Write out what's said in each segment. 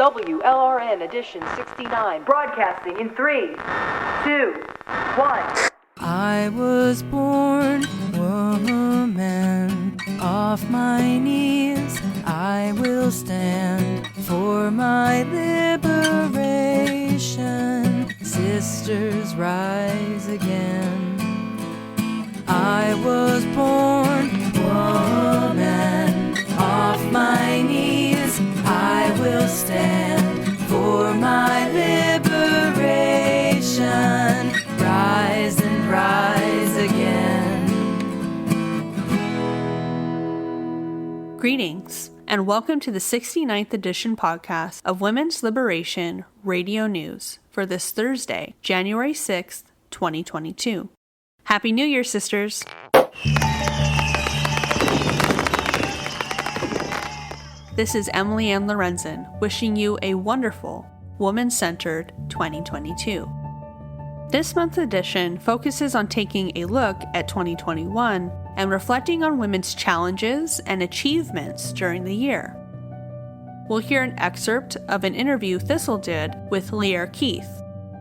WLRN edition 69, broadcasting in 3, 2, 1. I was born woman, off my knees I will stand for my liberation. Sisters, rise again. I was born woman, off my knees I will stand for my liberation. Rise and rise again. Greetings, and welcome to the 69th edition podcast of Women's Liberation Radio News for this Thursday, January 6th, 2022. Happy New Year, sisters! This is Emiliann Lorenzen wishing you a wonderful, woman-centered 2022. This month's edition focuses on taking a look at 2021 and reflecting on women's challenges and achievements during the year. We'll hear an excerpt of an interview Thistle did with Lierre Keith,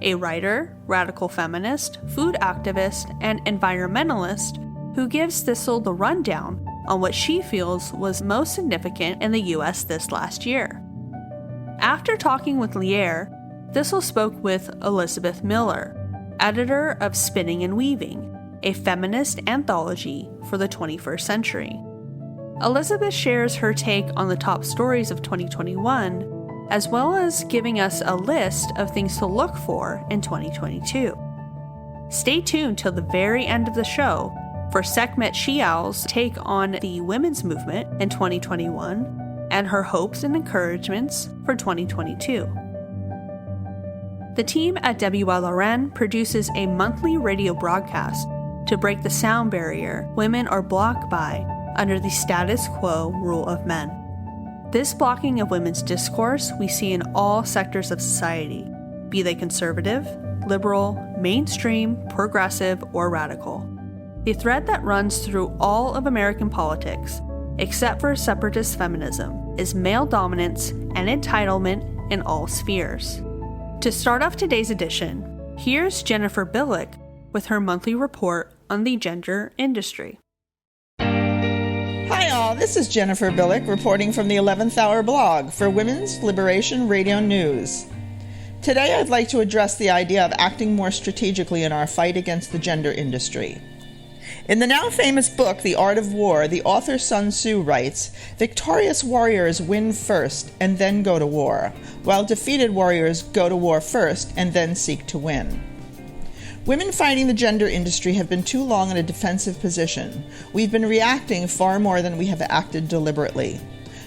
a writer, radical feminist, food activist, and environmentalist who gives Thistle the rundown on what she feels was most significant in the U.S. this last year. After talking with Lierre, Thistle spoke with Elizabeth Miller, editor of Spinning and Weaving, a feminist anthology for the 21st century. Elizabeth shares her take on the top stories of 2021, as well as giving us a list of things to look for in 2022. Stay tuned till the very end of the show for Sekhmet SheOwl's take on the women's movement in 2021 and her hopes and encouragements for 2022. The team at WLRN produces a monthly radio broadcast to break the sound barrier women are blocked by under the status quo rule of men. This blocking of women's discourse we see in all sectors of society, be they conservative, liberal, mainstream, progressive, or radical. The thread that runs through all of American politics, except for separatist feminism, is male dominance and entitlement in all spheres. To start off today's edition, here's Jennifer Bilek with her monthly report on the gender industry. Hi all, this is Jennifer Bilek reporting from the 11th Hour blog for Women's Liberation Radio News. Today I'd like to address the idea of acting more strategically in our fight against the gender industry. In the now famous book, The Art of War, the author Sun Tzu writes, "Victorious warriors win first and then go to war, while defeated warriors go to war first and then seek to win." Women fighting the gender industry have been too long in a defensive position. We've been reacting far more than we have acted deliberately.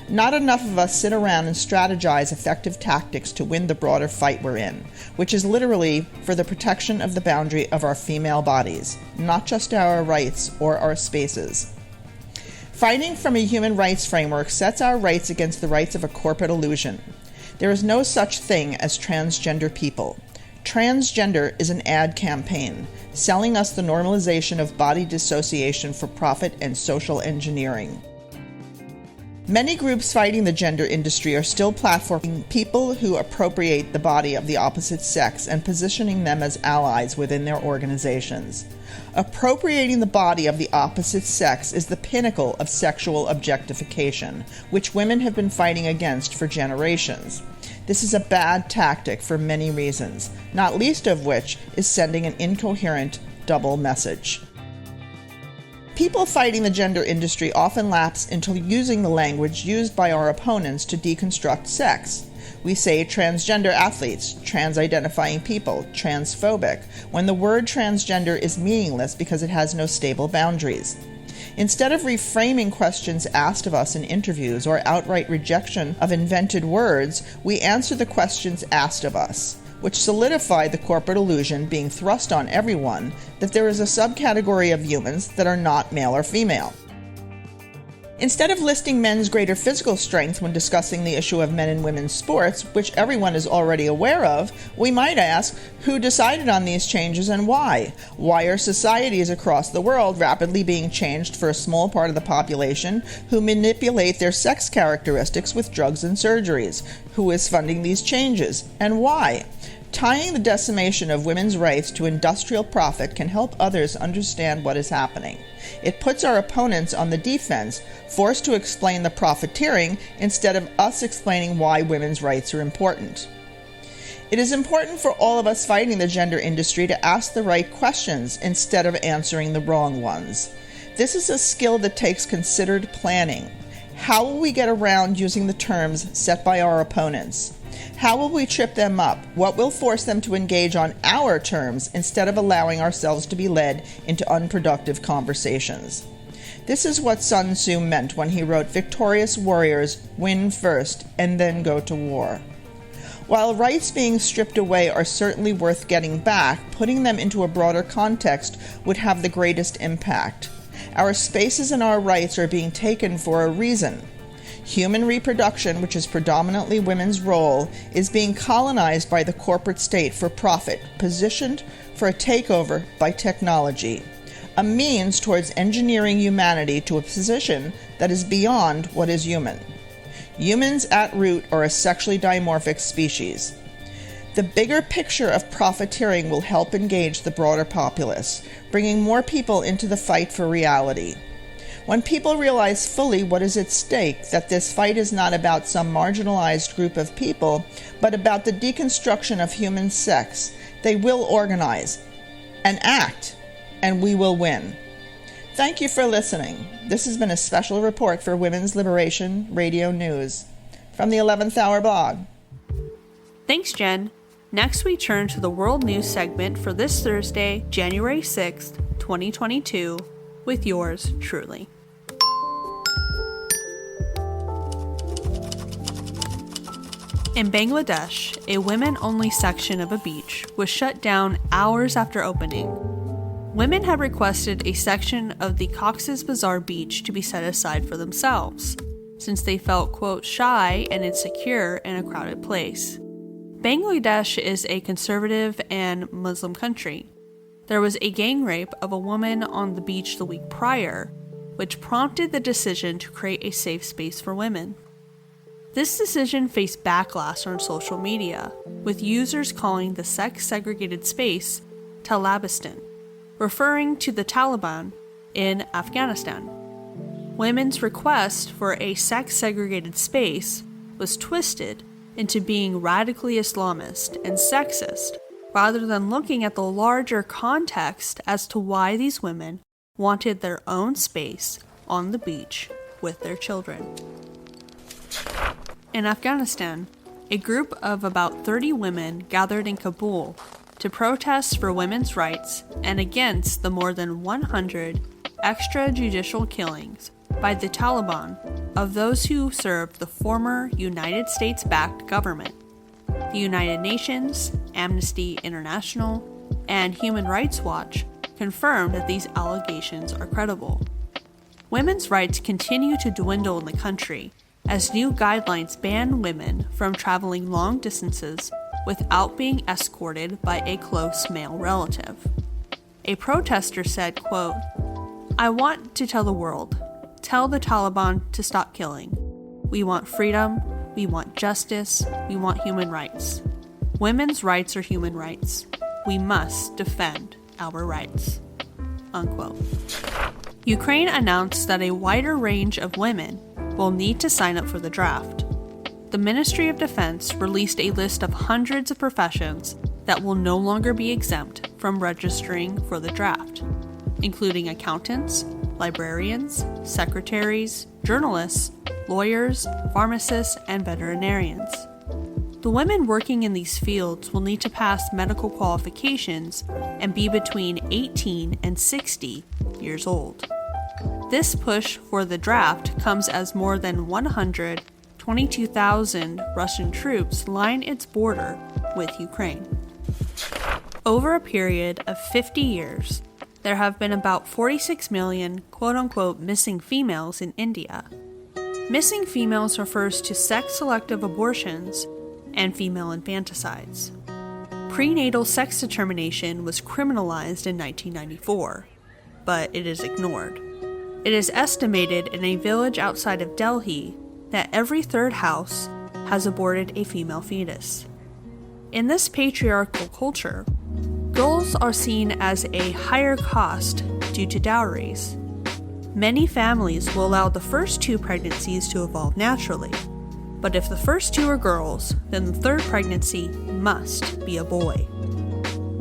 Not enough of us sit around and strategize effective tactics to win the broader fight we're in, which is literally for the protection of the boundary of our female bodies, not just our rights or our spaces. Fighting from a human rights framework sets our rights against the rights of a corporate illusion. There is no such thing as transgender people. Transgender is an ad campaign, selling us the normalization of body dissociation for profit and social engineering. Many groups fighting the gender industry are still platforming people who appropriate the body of the opposite sex and positioning them as allies within their organizations. Appropriating the body of the opposite sex is the pinnacle of sexual objectification, which women have been fighting against for generations. This is a bad tactic for many reasons, not least of which is sending an incoherent double message. People fighting the gender industry often lapse into using the language used by our opponents to deconstruct sex. We say transgender athletes, trans-identifying people, transphobic, when the word transgender is meaningless because it has no stable boundaries. Instead of reframing questions asked of us in interviews or outright rejection of invented words, we answer the questions asked of us, which solidify the corporate illusion being thrust on everyone that there is a subcategory of humans that are not male or female. Instead of listing men's greater physical strength when discussing the issue of men and women's sports, which everyone is already aware of, we might ask, who decided on these changes and why? Why are societies across the world rapidly being changed for a small part of the population who manipulate their sex characteristics with drugs and surgeries? Who is funding these changes, and why? Tying the decimation of women's rights to industrial profit can help others understand what is happening. It puts our opponents on the defense, forced to explain the profiteering instead of us explaining why women's rights are important. It is important for all of us fighting the gender industry to ask the right questions instead of answering the wrong ones. This is a skill that takes considered planning. How will we get around using the terms set by our opponents? How will we trip them up? What will force them to engage on our terms instead of allowing ourselves to be led into unproductive conversations? This is what Sun Tzu meant when he wrote, "Victorious warriors win first and then go to war." While rights being stripped away are certainly worth getting back, putting them into a broader context would have the greatest impact. Our spaces and our rights are being taken for a reason. Human reproduction, which is predominantly women's role, is being colonized by the corporate state for profit, positioned for a takeover by technology, a means towards engineering humanity to a position that is beyond what is human. Humans at root are a sexually dimorphic species. The bigger picture of profiteering will help engage the broader populace, bringing more people into the fight for reality. When people realize fully what is at stake, that this fight is not about some marginalized group of people, but about the deconstruction of human sex, they will organize and act, and we will win. Thank you for listening. This has been a special report for Women's Liberation Radio News from the 11th Hour blog. Thanks, Jen. Next, we turn to the World News segment for this Thursday, January 6th, 2022, with yours truly. In Bangladesh, a women-only section of a beach was shut down hours after opening. Women had requested a section of the Cox's Bazar beach to be set aside for themselves, since they felt, quote, shy and insecure in a crowded place. Bangladesh is a conservative and Muslim country. There was a gang rape of a woman on the beach the week prior, which prompted the decision to create a safe space for women. This decision faced backlash on social media, with users calling the sex-segregated space Talabistan, referring to the Taliban in Afghanistan. Women's request for a sex-segregated space was twisted into being radically Islamist and sexist, rather than looking at the larger context as to why these women wanted their own space on the beach with their children. In Afghanistan, a group of about 30 women gathered in Kabul to protest for women's rights and against the more than 100 extrajudicial killings by the Taliban of those who served the former United States-backed government. The United Nations, Amnesty International, and Human Rights Watch confirmed that these allegations are credible. Women's rights continue to dwindle in the country as new guidelines ban women from traveling long distances without being escorted by a close male relative. A protester said, quote, "I want to tell the world, tell the Taliban to stop killing. We want freedom, we want justice, we want human rights. Women's rights are human rights. We must defend our rights." Unquote. Ukraine announced that a wider range of women will need to sign up for the draft. The Ministry of Defense released a list of hundreds of professions that will no longer be exempt from registering for the draft, including accountants, librarians, secretaries, journalists, lawyers, pharmacists, and veterinarians. The women working in these fields will need to pass medical qualifications and be between 18 and 60 years old. This push for the draft comes as more than 122,000 Russian troops line its border with Ukraine. Over a period of 50 years, there have been about 46 million quote-unquote missing females in India. Missing females refers to sex-selective abortions and female infanticides. Prenatal sex determination was criminalized in 1994, but it is ignored. It is estimated in a village outside of Delhi that every third house has aborted a female fetus. In this patriarchal culture, girls are seen as a higher cost due to dowries. Many families will allow the first 2 pregnancies to evolve naturally, but if the first 2 are girls, then the third pregnancy must be a boy.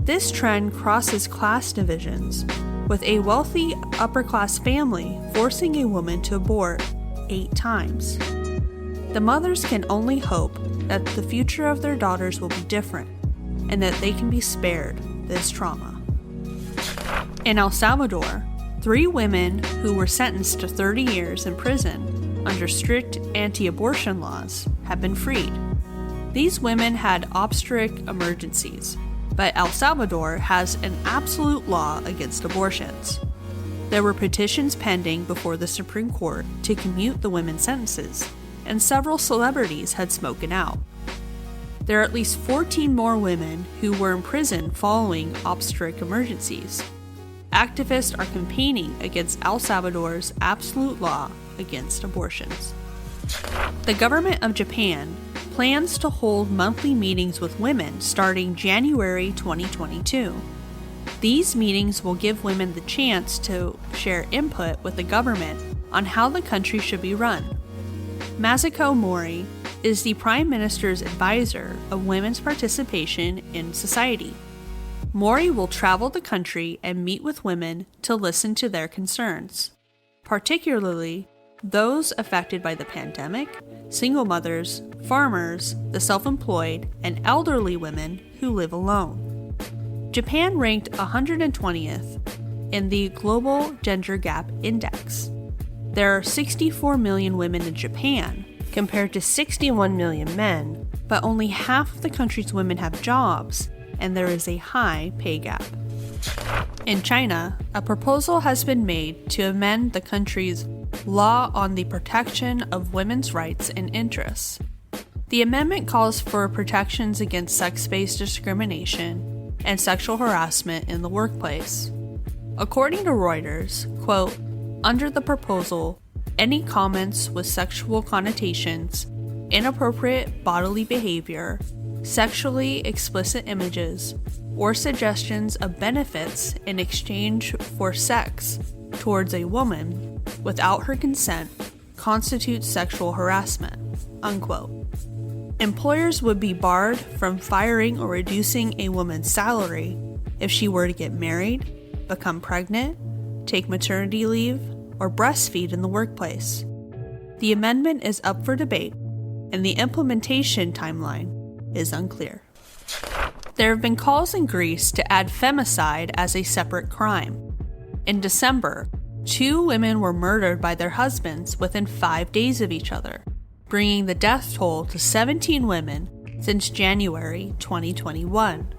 This trend crosses class divisions, with a wealthy upper-class family forcing a woman to abort 8 times. The mothers can only hope that the future of their daughters will be different, and that they can be spared this trauma. In El Salvador, 3 women who were sentenced to 30 years in prison under strict anti-abortion laws have been freed. These women had obstetric emergencies, but El Salvador has an absolute law against abortions. There were petitions pending before the Supreme Court to commute the women's sentences, and several celebrities had spoken out. There are at least 14 more women who were in prison following obstetric emergencies. Activists are campaigning against El Salvador's absolute law against abortions. The government of Japan plans to hold monthly meetings with women starting January 2022. These meetings will give women the chance to share input with the government on how the country should be run. Masako Mori is the Prime Minister's advisor of women's participation in society. Mori will travel the country and meet with women to listen to their concerns, particularly those affected by the pandemic, single mothers, farmers, the self-employed, and elderly women who live alone. Japan ranked 120th in the Global Gender Gap Index. There are 64 million women in Japan, compared to 61 million men, but only half of the country's women have jobs, and there is a high pay gap. In China, a proposal has been made to amend the country's law on the protection of women's rights and interests. The amendment calls for protections against sex-based discrimination and sexual harassment in the workplace. According to Reuters, quote, under the proposal, any comments with sexual connotations, inappropriate bodily behavior, sexually explicit images, or suggestions of benefits in exchange for sex towards a woman without her consent constitutes sexual harassment, unquote. Employers would be barred from firing or reducing a woman's salary if she were to get married, become pregnant, take maternity leave, or breastfeed in the workplace. The amendment is up for debate, and the implementation timeline is unclear. There have been calls in Greece to add femicide as a separate crime. In December, 2 women were murdered by their husbands within 5 days of each other, bringing the death toll to 17 women since January 2021.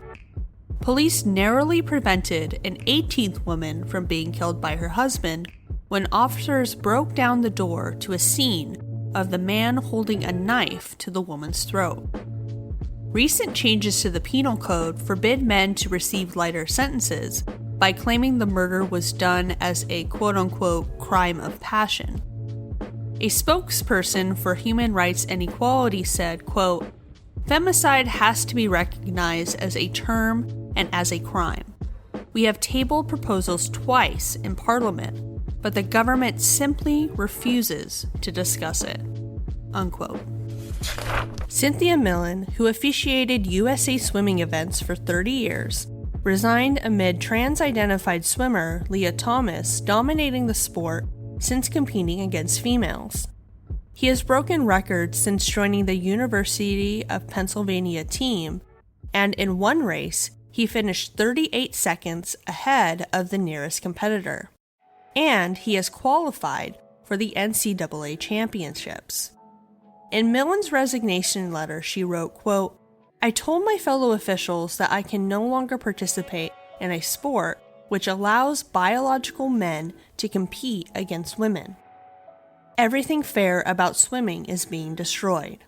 Police narrowly prevented an 18th woman from being killed by her husband when officers broke down the door to a scene of the man holding a knife to the woman's throat. Recent changes to the penal code forbid men to receive lighter sentences by claiming the murder was done as a quote-unquote crime of passion. A spokesperson for Human Rights and Equality said, quote, femicide has to be recognized as a term and as a crime. We have tabled proposals twice in Parliament, but the government simply refuses to discuss it, unquote. Cynthia Millen, who officiated USA swimming events for 30 years, resigned amid trans-identified swimmer Leah Thomas dominating the sport since competing against females. He has broken records since joining the University of Pennsylvania team, and in one race, he finished 38 seconds ahead of the nearest competitor. And he has qualified for the NCAA championships. In Millen's resignation letter, she wrote, quote, I told my fellow officials that I can no longer participate in a sport which allows biological men to compete against women. Everything fair about swimming is being destroyed,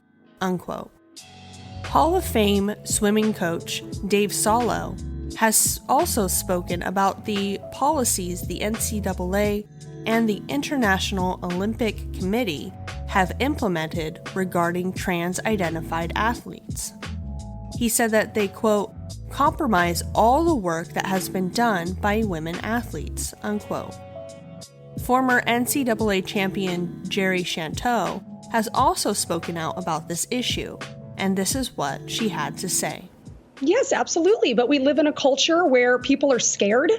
unquote. Hall of Fame swimming coach Dave Salo has also spoken about the policies the NCAA and the International Olympic Committee have implemented regarding trans-identified athletes. He said that they, quote, compromise all the work that has been done by women athletes, unquote. Former NCAA champion Jerry Shantou has also spoken out about this issue, and this is what she had to say. Yes, absolutely. But we live in a culture where people are scared.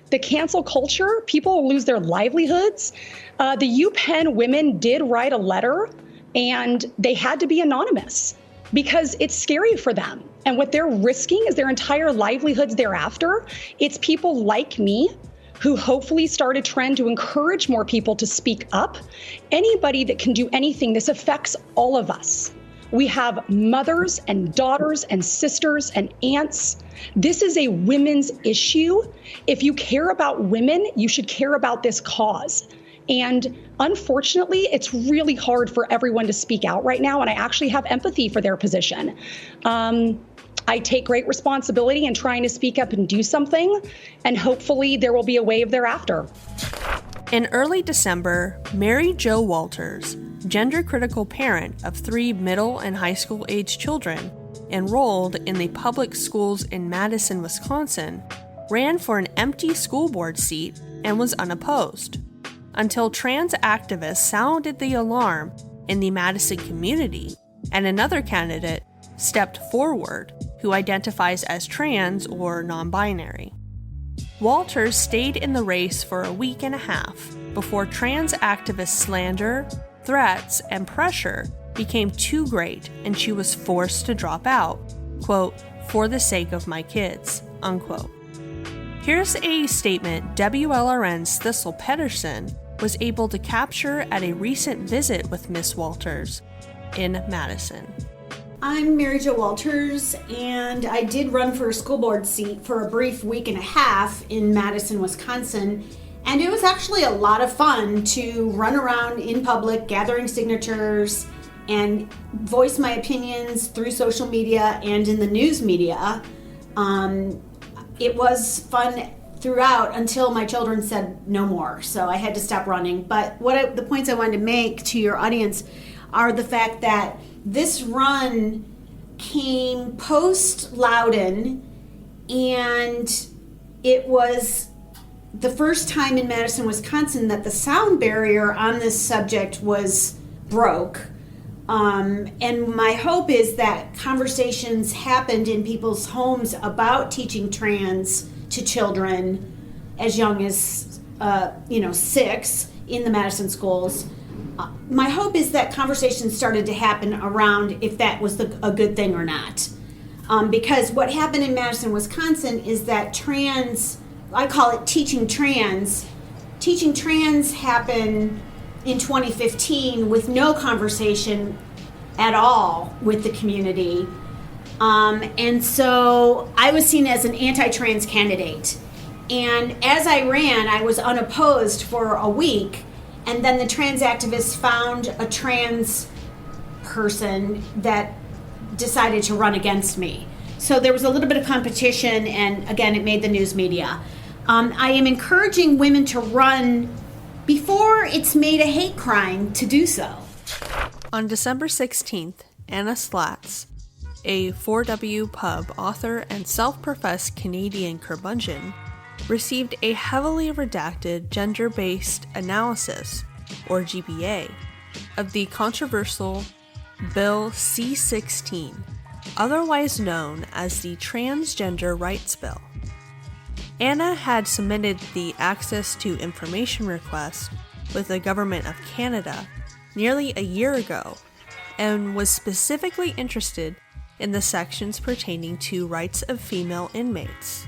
The cancel culture, people lose their livelihoods. The UPenn women did write a letter, and they had to be anonymous because it's scary for them. And what they're risking is their entire livelihoods thereafter. It's people like me who hopefully start a trend to encourage more people to speak up. Anybody that can do anything, this affects all of us. We have mothers and daughters and sisters and aunts. This is a women's issue. If you care about women, you should care about this cause. And unfortunately, it's really hard for everyone to speak out right now, and I actually have empathy for their position. I take great responsibility in trying to speak up and do something, and hopefully there will be a wave thereafter. In early December, Mary Jo Walters, gender-critical parent of 3 middle and high school-age children, enrolled in the public schools in Madison, Wisconsin, ran for an empty school board seat and was unopposed, until trans activists sounded the alarm in the Madison community, and another candidate stepped forward who identifies as trans or non-binary. Walters stayed in the race for a week and a half before trans activist slander, threats, and pressure became too great and she was forced to drop out, quote, for the sake of my kids, unquote. Here's a statement WLRN's Thistle Pedersen was able to capture at a recent visit with Miss Walters in Madison. I'm Mary Jo Walters, and I did run for a school board seat for a brief week and a half in Madison, Wisconsin, and it was actually a lot of fun to run around in public gathering signatures and voice my opinions through social media and in the news media. It was fun throughout until my children said no more, so I had to stop running. But the points I wanted to make to your audience are the fact that this run came post-Loudon, and it was the first time in Madison, Wisconsin that the sound barrier on this subject was broke. And my hope is that conversations happened in people's homes about teaching trans to children as young as 6 in the Madison schools. My hope is that conversations started to happen around if that was a good thing or not. Because what happened in Madison, Wisconsin is that I call it teaching trans happened in 2015 with no conversation at all with the community. And so I was seen as an anti-trans candidate. And as I ran, I was unopposed for a week. And then the trans activists found a trans person that decided to run against me. So there was a little bit of competition, and again, it made the news media. I am encouraging women to run before it's made a hate crime to do so. On December 16th, Anna Slatz, a 4W pub author and self-professed Canadian curmudgeon, received a heavily redacted gender-based analysis, or GBA, of the controversial Bill C-16, otherwise known as the Transgender Rights Bill. Anna had submitted the Access to Information request with the Government of Canada nearly a year ago and was specifically interested in the sections pertaining to rights of female inmates.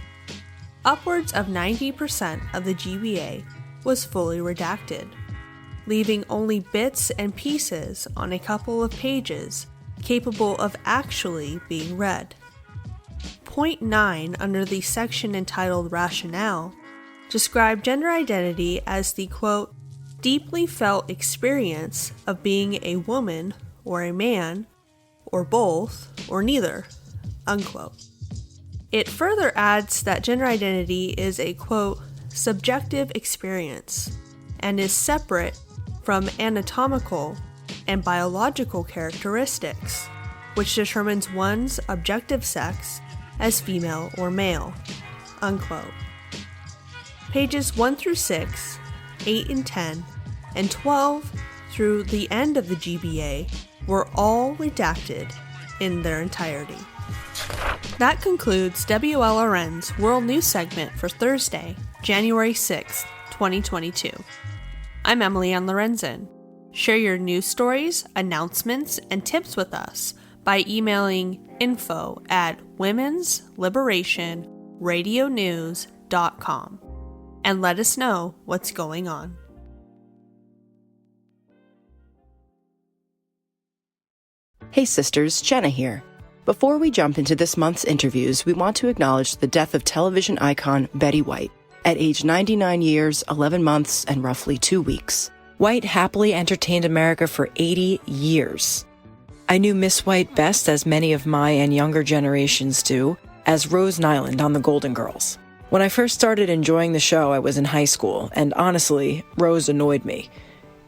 Upwards of 90% of the GBA was fully redacted, leaving only bits and pieces on a couple of pages capable of actually being read. Point 9 under the section entitled Rationale described gender identity as the, quote, deeply felt experience of being a woman or a man, or both, or neither, unquote. It further adds that gender identity is a, quote, subjective experience and is separate from anatomical and biological characteristics, which determines one's objective sex as female or male, unquote. Pages 1 through 6, 8 and 10, and 12 through the end of the GBA were all redacted in their entirety. That concludes WLRN's World News segment for Thursday, January 6, 2022. I'm Emiliann Lorenzen. Share your news stories, announcements, and tips with us by emailing info@womensliberationradionews.com and let us know what's going on. Hey sisters, Jenna here. Before we jump into this month's interviews, we want to acknowledge the death of television icon Betty White at age 99 years, 11 months, and roughly 2 weeks. White happily entertained America for 80 years. I knew Miss White best, as many of my and younger generations do, as Rose Nyland on The Golden Girls. When I first started enjoying the show, I was in high school, and honestly, Rose annoyed me.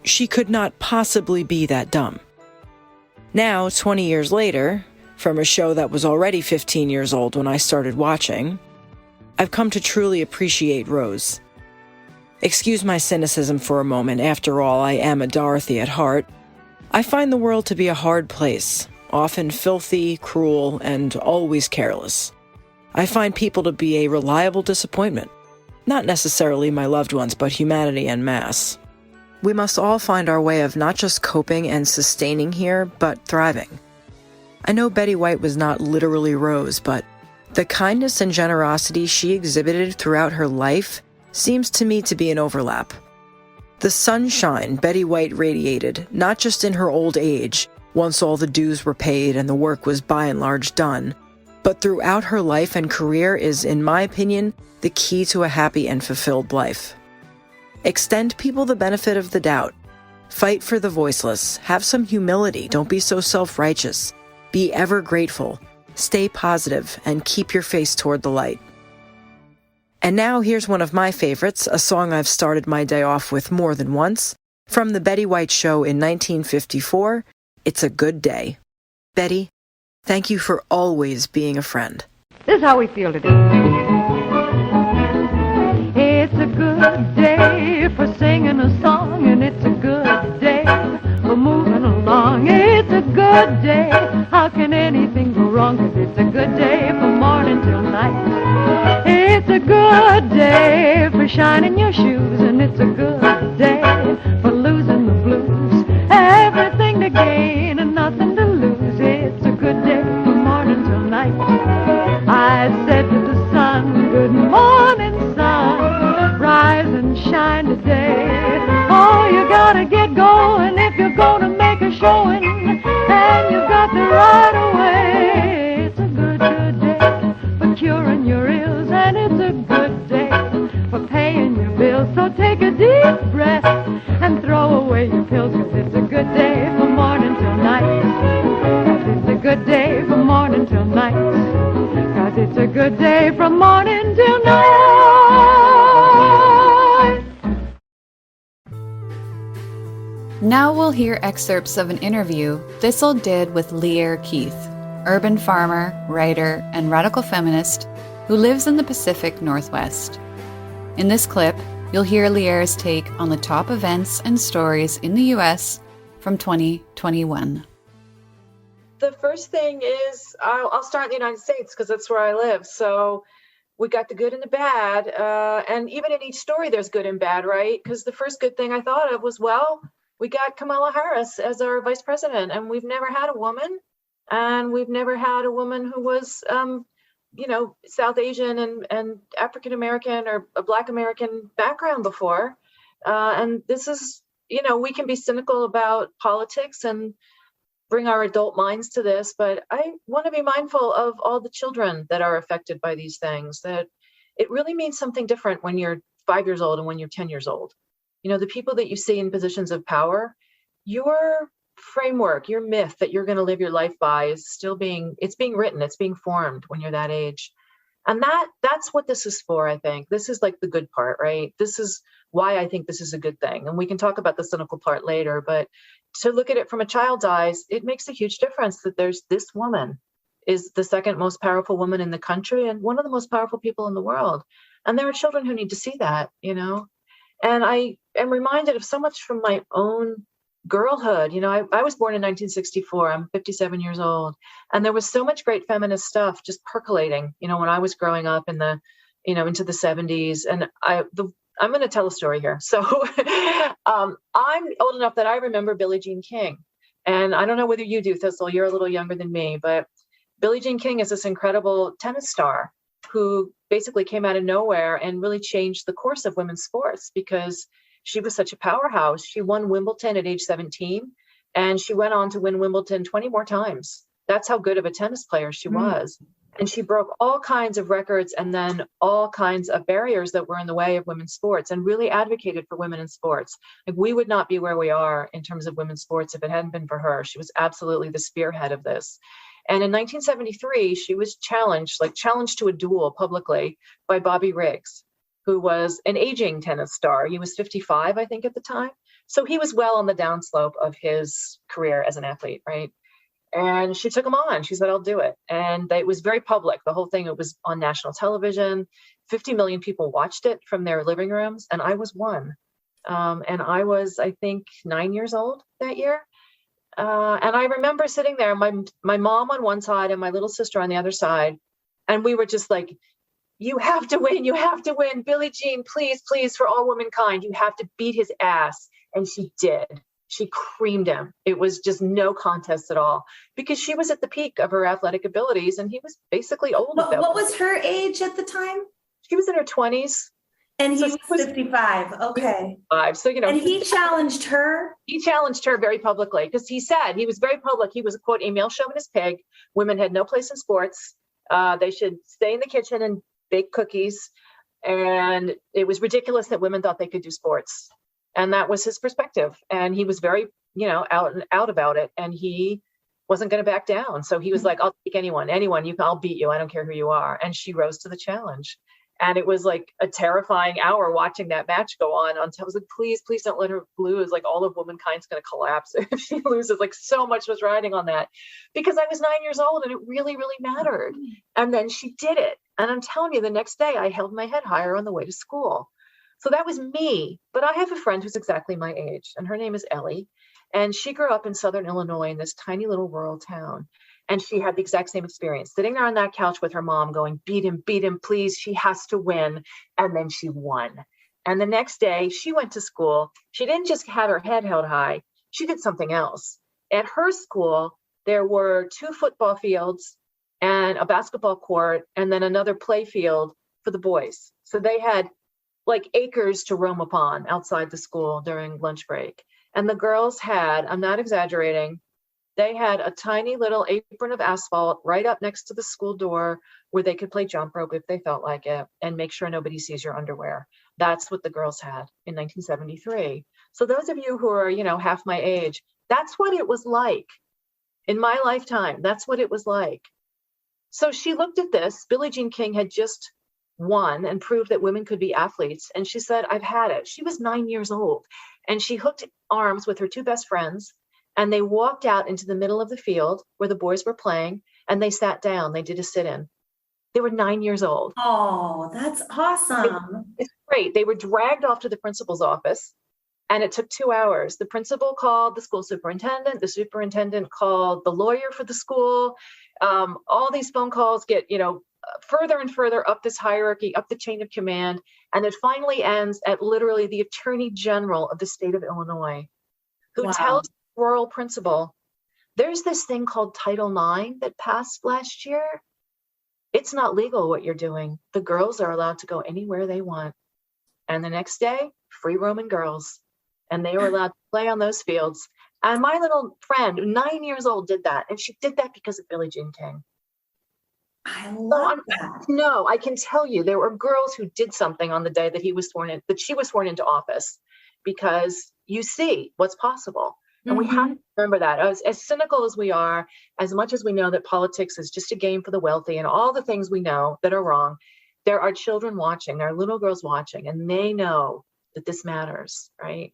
She could not possibly be that dumb. Now, 20 years later, from a show that was already 15 years old when I started watching, I've come to truly appreciate Rose. Excuse my cynicism for a moment. After all, I am a Dorothy at heart. I find the world to be a hard place, often filthy, cruel, and always careless. I find people to be a reliable disappointment. Not necessarily my loved ones, but humanity en masse. We must all find our way of not just coping and sustaining here, but thriving. I know Betty White was not literally Rose, but the kindness and generosity she exhibited throughout her life seems to me to be an overlap. The sunshine Betty White radiated, not just in her old age, once all the dues were paid and the work was by and large done, but throughout her life and career is, in my opinion, the key to a happy and fulfilled life. Extend people the benefit of the doubt. Fight for the voiceless. Have some humility. Don't be so self-righteous. Be ever grateful. Stay positive and keep your face toward the light. And now here's one of my favorites, a song I've started my day off with more than once. From The Betty White Show in 1954, It's a Good Day. Betty, thank you for always being a friend. This is how we feel today. It's a good day for singing a song, and it's a good day for moving along. It's a good day. How can anything go wrong? 'Cause it's a good day from morning till night. It's a good day for shining your shoes, and it's a good day for losing the blues. Everything to gain and nothing to lose. It's a good day from morning till night. I said to the sun, good morning, sun. Rise and shine today. Oh, you gotta get going if you're gonna make a showing, and you've got the right away. It's a good day for curing your ills, and it's a good day for paying your bills. So take a deep breath and throw away your pills, 'cause it's a good day from morning till night. 'Cause it's a good day from morning till night. 'Cause it's a good day from morning till night. Now we'll hear excerpts of an interview Thistle did with Lierre Keith, urban farmer, writer, and radical feminist who lives in the Pacific Northwest. In this clip, you'll hear Lierre's take on the top events and stories in the U.S. from 2021. The first thing is, I'll start in the United States because that's where I live. So we got the good and the bad. And even in each story, there's good and bad, right? Because the first good thing I thought of was, well, we got Kamala Harris as our vice president, and we've never had a woman. And we've never had a woman who was, South Asian and African-American or a Black American background before. And this is, we can be cynical about politics and bring our adult minds to this, but I want to be mindful of all the children that are affected by these things, that it really means something different when you're 5 years old and when you're 10 years old. You know, the people that you see in positions of power, your framework, your myth that you're going to live your life by is still being written, it's being formed when you're that age. And that's what this is for, I think. This is like the good part, right? This is why I think this is a good thing. And we can talk about the cynical part later, but to look at it from a child's eyes, it makes a huge difference that there's this woman is the second most powerful woman in the country and one of the most powerful people in the world. And there are children who need to see that, you know? And I am reminded of so much from my own girlhood. You know, I was born in 1964. I'm 57 years old. And there was so much great feminist stuff just percolating, you know, when I was growing up in the, you know, into the 70s. And I'm going to tell a story here. So I'm old enough that I remember Billie Jean King. And I don't know whether you do, Thistle, you're a little younger than me, but Billie Jean King is this incredible tennis star who basically came out of nowhere and really changed the course of women's sports because she was such a powerhouse. She won Wimbledon at age 17, and she went on to win Wimbledon 20 more times. That's how good of a tennis player she was. And she broke all kinds of records and then all kinds of barriers that were in the way of women's sports and really advocated for women in sports. Like, we would not be where we are in terms of women's sports if it hadn't been for her. She was absolutely the spearhead of this. And in 1973, she was challenged to a duel publicly by Bobby Riggs, who was an aging tennis star. He was 55, I think, at the time. So he was well on the downslope of his career as an athlete, right? And she took him on. She said, I'll do it. And it was very public. The whole thing, it was on national television. 50 million people watched it from their living rooms. And I was one. And I was, I think, 9 years old that year. And I remember sitting there, my mom on one side and my little sister on the other side. And we were just like, you have to win. You have to win. Billie Jean, please, please, for all womankind, you have to beat his ass. And she did. She creamed him. It was just no contest at all because she was at the peak of her athletic abilities and he was basically old. What was her age at the time? She was in her 20s. And he was 55. Okay. So, you know. And he challenged her? He challenged her very publicly because he said, he was very public. He was, quote, a male chauvinist pig. Women had no place in sports. They should stay in the kitchen and bake cookies. And it was ridiculous that women thought they could do sports. And that was his perspective. And he was very, you know, out about it. And he wasn't going to back down. So he was like, I'll take anyone, I'll beat you. I don't care who you are. And she rose to the challenge. And it was like a terrifying hour watching that match go on. I was like, please don't let her lose. Like, all of womankind's going to collapse if she loses. Like, so much was riding on that because I was 9 years old and it really, really mattered. And then she did it. And I'm telling you, the next day I held my head higher on the way to school. So that was me. But I have a friend who's exactly my age, and her name is Ellie. And she grew up in Southern Illinois in this tiny little rural town. And she had the exact same experience, sitting there on that couch with her mom going, beat him, please. She has to win. And then she won. And the next day she went to school. She didn't just have her head held high. She did something else. At her school, there were 2 football fields and a basketball court and then another play field for the boys. So they had like acres to roam upon outside the school during lunch break. And the girls had, I'm not exaggerating, they had a tiny little apron of asphalt right up next to the school door where they could play jump rope if they felt like it and make sure nobody sees your underwear. That's what the girls had in 1973. So those of you who are, you know, half my age, that's what it was like in my lifetime. That's what it was like. So she looked at this. Billie Jean King had just won and proved that women could be athletes. And she said, I've had it. She was 9 years old. And she hooked arms with her 2 best friends. And they walked out into the middle of the field where the boys were playing. And they sat down. They did a sit-in. They were 9 years old. Oh, that's awesome. It's great. They were dragged off to the principal's office. And it took 2 hours. The principal called the school superintendent. The superintendent called the lawyer for the school. All these phone calls get, you know, further and further up this hierarchy, up the chain of command. And it finally ends at literally the Attorney General of the state of Illinois, who tells the rural principal, there's this thing called Title IX that passed last year. It's not legal what you're doing. The girls are allowed to go anywhere they want. And the next day, free roaming girls. And they were allowed to play on those fields. And my little friend, 9 years old, did that. And she did that because of Billie Jean King. I love that. No, I can tell you there were girls who did something on the day that she was sworn into office, because you see what's possible. And we have to remember that. As cynical as we are, as much as we know that politics is just a game for the wealthy and all the things we know that are wrong, there are children watching, there are little girls watching, and they know that this matters, right?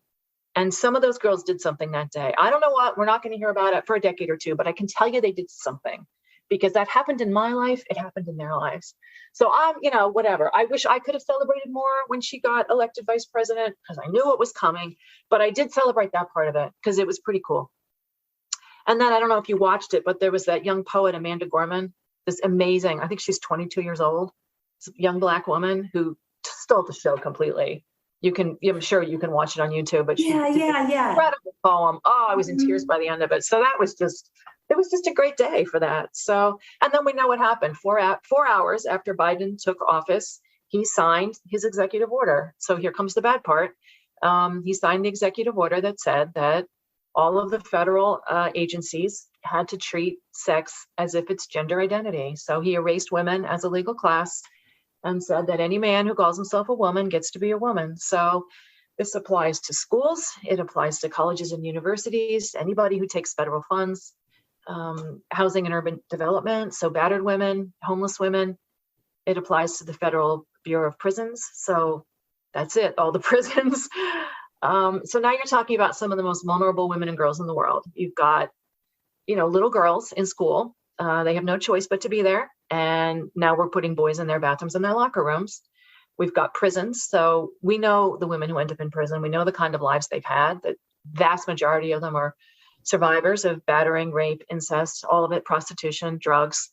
And some of those girls did something that day. I don't know what, we're not going to hear about it for a decade or two, but I can tell you they did something, because that happened in my life. It happened in their lives. So I'm, whatever. I wish I could have celebrated more when she got elected vice president, because I knew it was coming, but I did celebrate that part of it because it was pretty cool. And then I don't know if you watched it, but there was that young poet, Amanda Gorman, this amazing, I think she's 22 years old, this young Black woman who stole the show completely. I'm sure you can watch it on YouTube, but she did an incredible poem. Oh, I was in tears by the end of it. So it was just a great day for that. So, and then we know what happened. 4 hours after Biden took office, he signed his executive order. So here comes the bad part. He signed the executive order that said that all of the federal agencies had to treat sex as if it's gender identity. So he erased women as a legal class and said that any man who calls himself a woman gets to be a woman. So this applies to schools. It applies to colleges and universities, anybody who takes federal funds, housing and urban development. So battered women, homeless women. It applies to the Federal Bureau of Prisons. So that's it, all the prisons. So now you're talking about some of the most vulnerable women and girls in the world. You've got, little girls in school. They have no choice but to be there. And now we're putting boys in their bathrooms and their locker rooms. We've got prisons. So we know the women who end up in prison. We know the kind of lives they've had. The vast majority of them are survivors of battering, rape, incest, all of it, prostitution, drugs,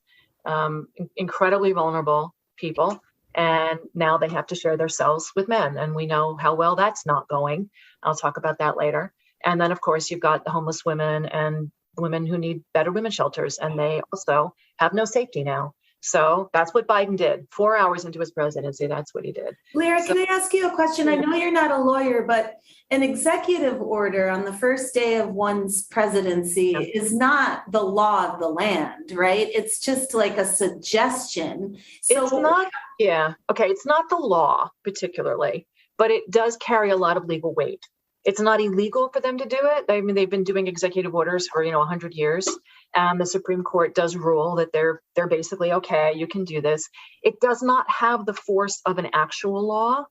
incredibly vulnerable people. And now they have to share their cells with men. And we know how well that's not going. I'll talk about that later. And then, of course, you've got the homeless women and women who need better women's shelters. And they also have no safety now. So that's what Biden did. 4 hours into his presidency, that's what he did. Lierre, can I ask you a question? I know you're not a lawyer, but an executive order on the first day of one's presidency is not the law of the land, right? It's just like a suggestion. So it's not, it's not the law particularly, but it does carry a lot of legal weight. It's not illegal for them to do it. I mean, they've been doing executive orders for 100 years, and the Supreme Court does rule that they're basically okay. You can do this. It does not have the force of an actual law,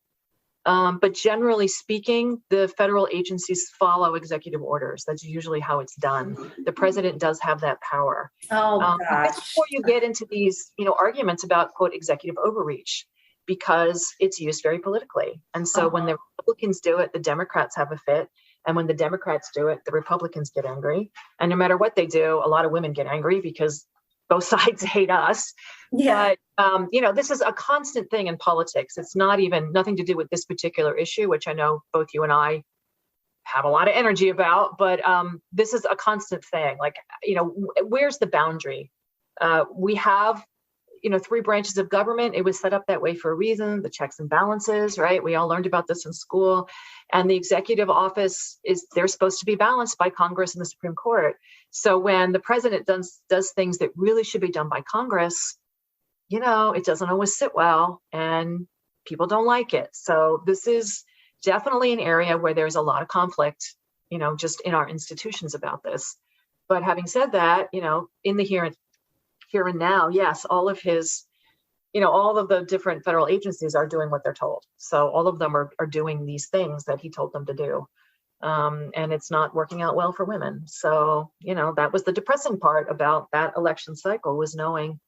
but generally speaking, the federal agencies follow executive orders. That's usually how it's done. The president does have that power. Oh gosh! Before you get into these, arguments about quote executive overreach, because it's used very politically. And so when the Republicans do it, the Democrats have a fit. And when the Democrats do it, the Republicans get angry. And no matter what they do, a lot of women get angry because both sides hate us. Yeah. But, this is a constant thing in politics. It's not even nothing to do with this particular issue, which I know both you and I have a lot of energy about. But this is a constant thing. Like, where's the boundary? We have 3 branches of government. It was set up that way for a reason, the checks and balances, right? We all learned about this in school. And the executive office they're supposed to be balanced by Congress and the Supreme Court. So when the president does things that really should be done by Congress, it doesn't always sit well and people don't like it. So this is definitely an area where there's a lot of conflict, just in our institutions about this. But having said that, in the here and now, yes, all of his, all of the different federal agencies are doing what they're told. So all of them are doing these things that he told them to do. And it's not working out well for women. So, that was the depressing part about that election cycle, was knowing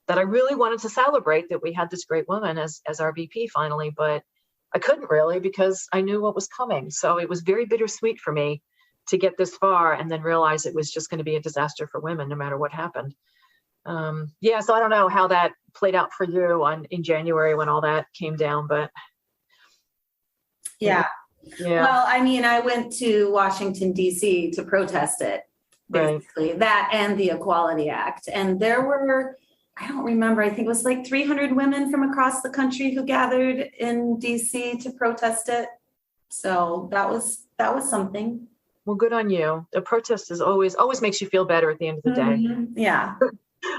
that I really wanted to celebrate that we had this great woman as our VP finally, but I couldn't really because I knew what was coming. So it was very bittersweet for me to get this far and then realize it was just going to be a disaster for women no matter what happened. So I don't know how that played out for you in January when all that came down, but yeah. Well, I mean, I went to Washington, D.C. to protest it, basically, right. That and the Equality Act. And there were, I don't remember, I think it was like 300 women from across the country who gathered in D.C. to protest it. So that was something. Well, good on you. The protest is always makes you feel better at the end of the day. Yeah.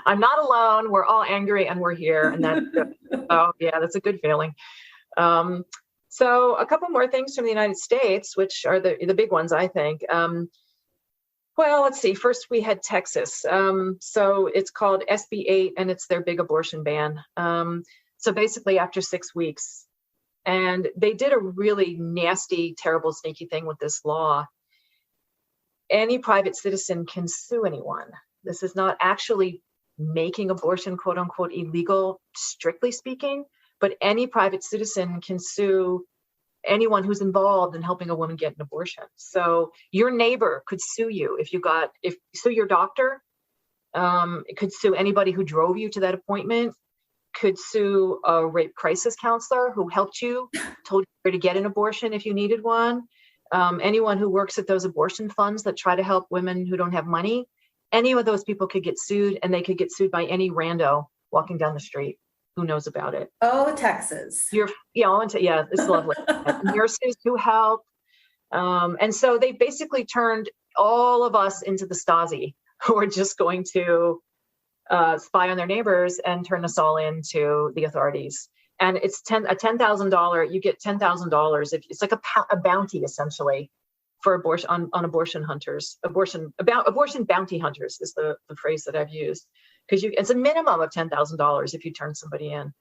I'm not alone. We're all angry and we're here. And that's good. Oh, yeah, that's a good feeling. So a couple more things from the United States, which are the big ones, I think. Well, let's see. First, we had Texas. So it's called SB 8, and it's their big abortion ban. So basically, after 6 weeks, and they did a really nasty, terrible, sneaky thing with this law. Any private citizen can sue anyone. This is not actually making abortion, quote unquote, illegal, strictly speaking, but any private citizen can sue anyone who's involved in helping a woman get an abortion. So your neighbor could sue you sue your doctor. It could sue anybody who drove you to that appointment. Could sue a rape crisis counselor who helped you, told you where to get an abortion if you needed one. Anyone who works at those abortion funds that try to help women who don't have money. Any of those people could get sued, and they could get sued by any rando walking down the street who knows about it. Oh, Texas. It's lovely. Nurses who help. And so they basically turned all of us into the Stasi, who are just going to spy on their neighbors and turn us all into the authorities. And it's $10,000. You get $10,000 if it's like a bounty, essentially, for abortion on abortion hunters. Abortion bounty hunters is the phrase that I've used, because it's a minimum of $10,000 if you turn somebody in.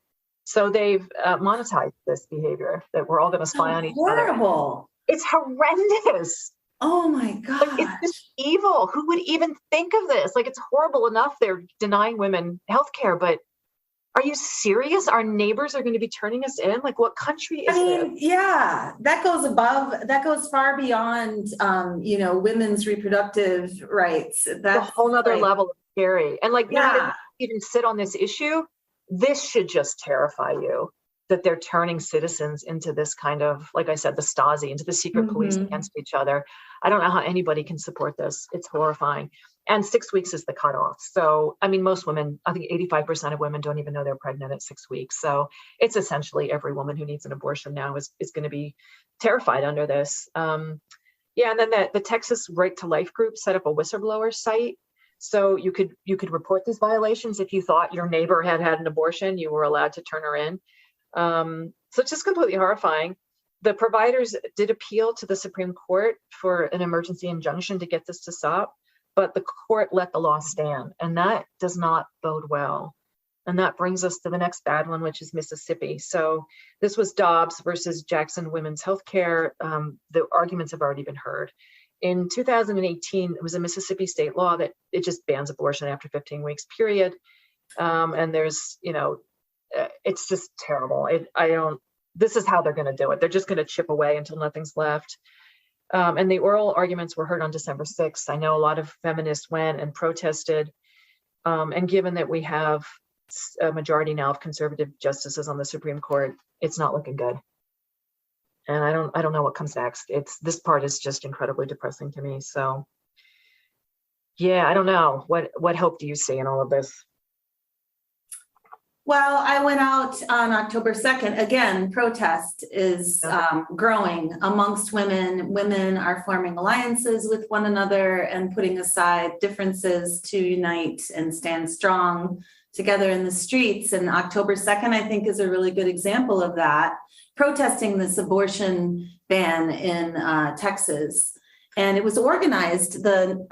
So they've monetized this behavior that we're all going to spy on each other. Horrible. It's horrendous. Oh my God. Like, it's just evil. Who would even think of this? Like, it's horrible enough they're denying women healthcare, but are you serious? Our neighbors are going to be turning us in? Like, what country is this? Yeah, that goes far beyond, women's reproductive rights. That's a whole nother level of scary. And not even sit on this issue. This should just terrify you, that they're turning citizens into this kind of, like I said, the Stasi, into the secret police against each other. I don't know how anybody can support this. It's horrifying. And 6 weeks is the cutoff. So, I mean, most women, I think 85% of women don't even know they're pregnant at 6 weeks. So it's essentially every woman who needs an abortion now is going to be terrified under this. And then the Texas Right to Life group set up a whistleblower site. So you could report these violations. If you thought your neighbor had an abortion, you were allowed to turn her in. So it's just completely horrifying. The providers did appeal to the Supreme Court for an emergency injunction to get this to stop, but the court let the law stand, and that does not bode well. And that brings us to the next bad one, which is Mississippi. So this was Dobbs versus Jackson Women's Healthcare. The arguments have already been heard. In 2018, it was a Mississippi state law that it just bans abortion after 15 weeks, period. And there's, it's just terrible. This is how they're going to do it. They're just going to chip away until nothing's left. And the oral arguments were heard on December 6th. I know a lot of feminists went and protested. And given that we have a majority now of conservative justices on the Supreme Court, it's not looking good. And I don't know what comes next. This part is just incredibly depressing to me. So yeah, I don't know. What hope do you see in all of this? Well, I went out on October 2nd. Again, protest is growing amongst women. Women are forming alliances with one another and putting aside differences to unite and stand strong together in the streets. And October 2nd, I think, is a really good example of that, protesting this abortion ban in Texas. And it was organized, the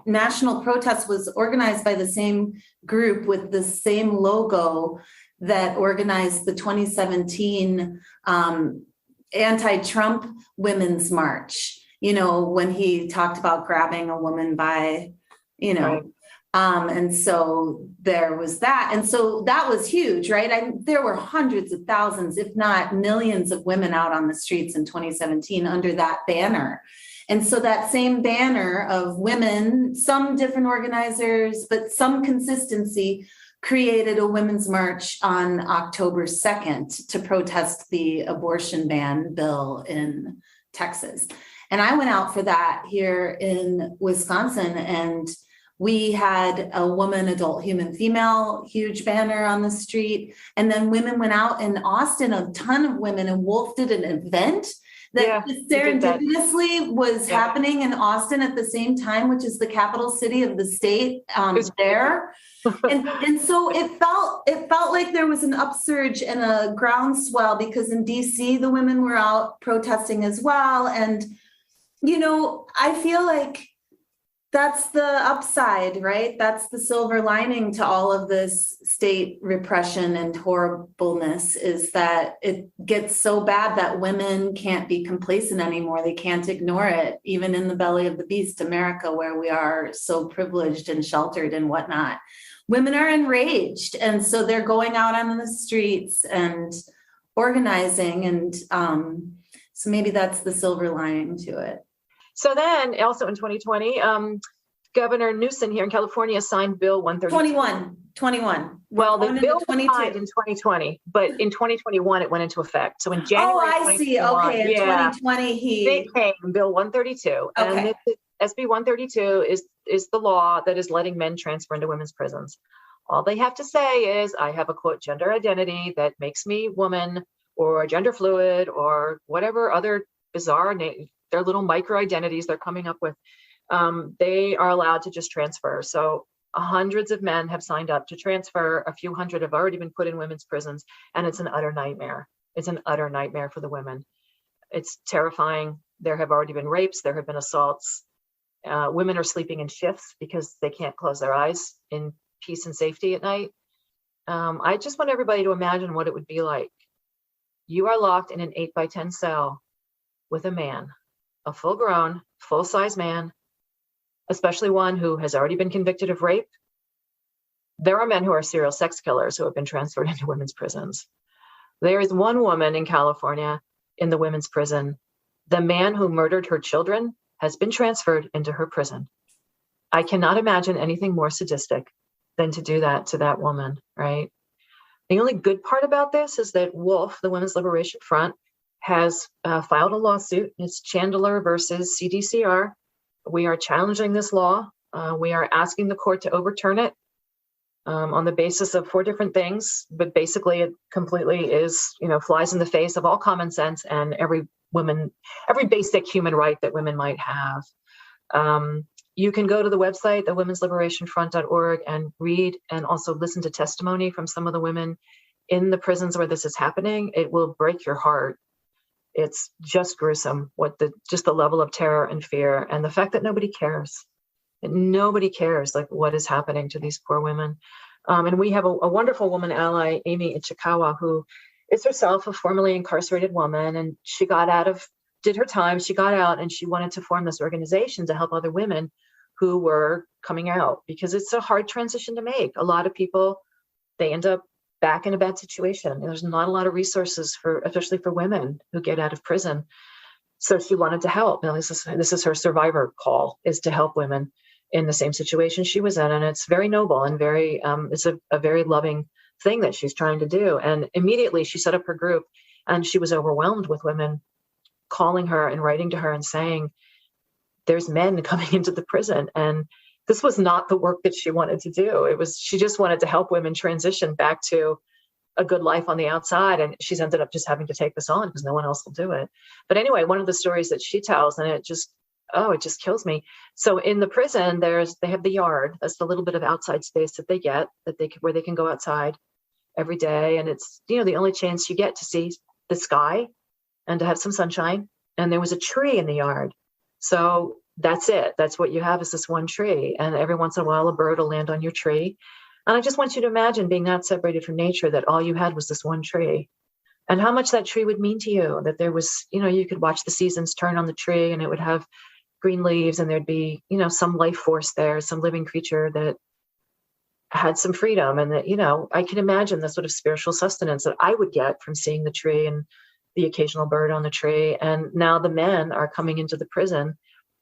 national protest was organized by the same group with the same logo that organized the 2017 anti-Trump Women's March, when he talked about grabbing a woman by, Right. And so there was that. And so that was huge, right? There were hundreds of thousands, if not millions of women out on the streets in 2017 under that banner. And so that same banner of women, some different organizers, but some consistency, created a women's march on October 2nd to protest the abortion ban bill in Texas. And I went out for that here in Wisconsin, and we had a woman, adult, human, female, huge banner on the street. And then women went out in Austin, a ton of women, and Wolf did an event that serendipitously was happening in Austin at the same time, which is the capital city of the state there. and so it felt like there was an upsurge and a groundswell, because in DC, the women were out protesting as well. And, you know, I feel like that's the upside, right? That's the silver lining to all of this state repression and horribleness, is that it gets so bad that women can't be complacent anymore. They can't ignore it, even in the belly of the beast, America, where we are so privileged and sheltered and whatnot. Women are enraged. And so they're going out on the streets and organizing. And so maybe that's the silver lining to it. So then also in 2020, Governor Newsom here in California signed Bill 132. 21. Well, the bill was signed in 2020, but in 2021, it went into effect. So in January, I see. Okay, in 2020, it came Bill 132. Okay. And SB 132 is the law that is letting men transfer into women's prisons. All they have to say is, I have a, quote, gender identity that makes me woman or gender fluid or whatever other bizarre name. Their little micro identities they're coming up with, they are allowed to just transfer. So hundreds of men have signed up to transfer. A few hundred have already been put in women's prisons, and it's an utter nightmare. It's an utter nightmare for the women. It's terrifying. There have already been rapes. There have been assaults. Women are sleeping in shifts because they can't close their eyes in peace and safety at night. I just want everybody to imagine what it would be like. You are locked in an 8x10 cell with a man, a full-grown, full-size man, especially one who has already been convicted of rape. There are men who are serial sex killers who have been transferred into women's prisons. There is one woman in California in the women's prison. The man who murdered her children has been transferred into her prison. I cannot imagine anything more sadistic than to do that to that woman, right? The only good part about this is that WOLF, the Women's Liberation Front, has filed a lawsuit. It's Chandler versus CDCR. We are challenging this law. We are asking the court to overturn it on the basis of 4 different things, but basically it completely is, flies in the face of all common sense and every basic human right that women might have. You can go to the website, the womensliberationfront.org, and read and also listen to testimony from some of the women in the prisons where this is happening. It will break your heart. It's just gruesome just the level of terror and fear, and the fact that nobody cares. Nobody cares like what is happening to these poor women. And we have a wonderful woman ally, Amy Ichikawa, who is herself a formerly incarcerated woman, and she did her time, she got out, and she wanted to form this organization to help other women who were coming out, because it's a hard transition to make. A lot of people, they end up back in a bad situation. There's not a lot of resources especially for women who get out of prison. So she wanted to help. Now, this is her survivor call, is to help women in the same situation she was in. And it's very noble and very, it's a very loving thing that she's trying to do. And immediately she set up her group, and she was overwhelmed with women calling her and writing to her and saying, there's men coming into the prison. And this was not the work that she wanted to do. She just wanted to help women transition back to a good life on the outside. And she's ended up just having to take this on because no one else will do it. But anyway, one of the stories that she tells, and it just kills me. So in the prison, they have the yard. That's the little bit of outside space that they get, where they can go outside every day. And it's, the only chance you get to see the sky and to have some sunshine. And there was a tree in the yard. So that's it. That's what you have, is this one tree. And every once in a while, a bird will land on your tree. And I just want you to imagine being that separated from nature, that all you had was this one tree, and how much that tree would mean to you, that there was, you could watch the seasons turn on the tree, and it would have green leaves, and there'd be, some life force there, some living creature that had some freedom. And that, I can imagine the sort of spiritual sustenance that I would get from seeing the tree and the occasional bird on the tree. And now the men are coming into the prison.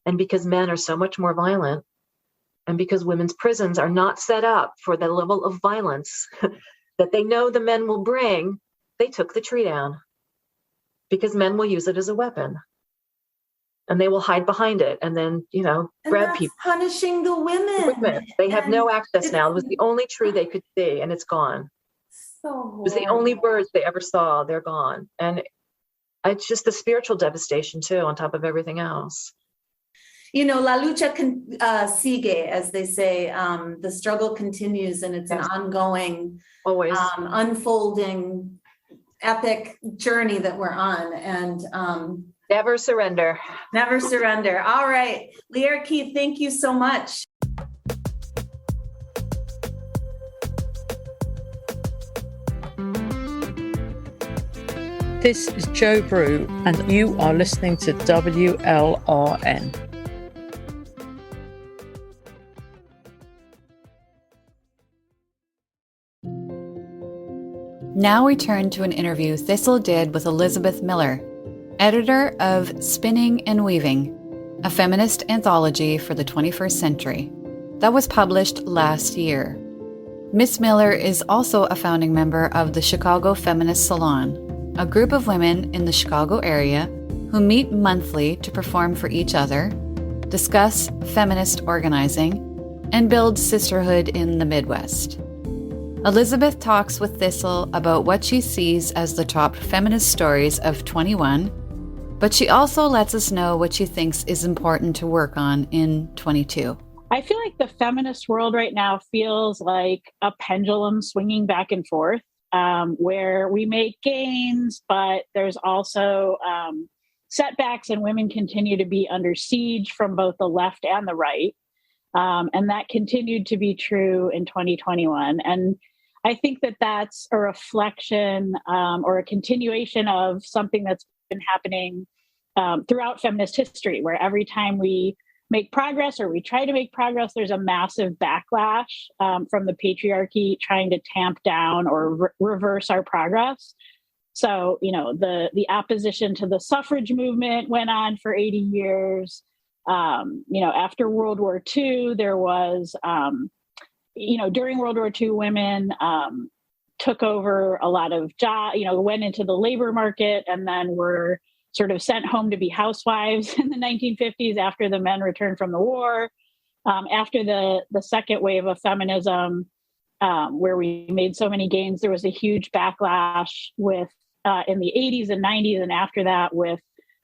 And because men are so much more violent, and because women's prisons are not set up for the level of violence that they know the men will bring, they took the tree down, because men will use it as a weapon. And they will hide behind it and then, grab people. Punishing the women. They have no access now. It was the only tree they could see, and it's gone. So it was the only birds they ever saw. They're gone. And it's just the spiritual devastation too, on top of everything else. La lucha sigue, as they say. The struggle continues, and it's an ongoing, always unfolding, epic journey that we're on. And never surrender. Never surrender. All right. Lierre Keith, thank you so much. This is Joe Brew, and you are listening to WLRN. Now we turn to an interview Thistle did with Elizabeth Miller, editor of Spinning and Weaving, a feminist anthology for the 21st century, that was published last year. Miss Miller is also a founding member of the Chicago Feminist Salon, a group of women in the Chicago area who meet monthly to perform for each other, discuss feminist organizing, and build sisterhood in the Midwest. Elizabeth talks with Thistle about what she sees as the top feminist stories of 21, but she also lets us know what she thinks is important to work on in 22. I feel like the feminist world right now feels like a pendulum swinging back and forth, where we make gains, but there's also setbacks, and women continue to be under siege from both the left and the right. And that continued to be true in 2021. And I think that that's a reflection or a continuation of something that's been happening throughout feminist history, where every time we make progress or we try to make progress, there's a massive backlash from the patriarchy trying to tamp down or reverse our progress. So, the opposition to the suffrage movement went on for 80 years. After World War II, there was, during World War II, women took over a lot of jobs, went into the labor market, and then were sort of sent home to be housewives in the 1950s after the men returned from the war. After the second wave of feminism, where we made so many gains, there was a huge backlash with in the 80s and 90s, and after that with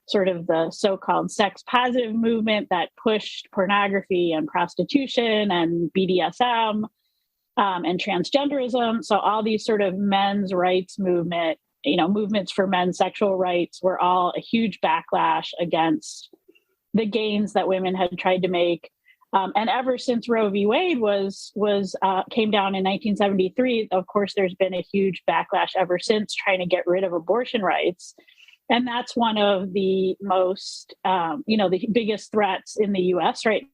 sort of the so-called sex positive movement that pushed pornography and prostitution and BDSM and transgenderism. So all these sort of men's rights movements for men's sexual rights were all a huge backlash against the gains that women had tried to make. And ever since Roe v. Wade came down in 1973, of course, there's been a huge backlash ever since trying to get rid of abortion rights. And that's one of the most, the biggest threats in the U.S. right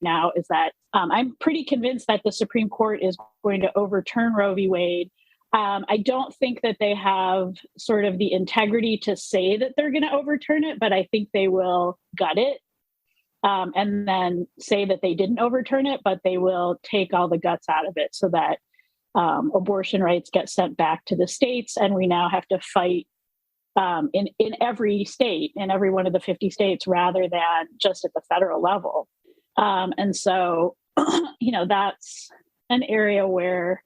now is that I'm pretty convinced that the Supreme Court is going to overturn Roe v. Wade. I don't think that they have sort of the integrity to say that they're going to overturn it, but I think they will gut it and then say that they didn't overturn it, but they will take all the guts out of it so that abortion rights get sent back to the states. And we now have to fight in every state, in every one of the 50 states, rather than just at the federal level. And so, that's an area where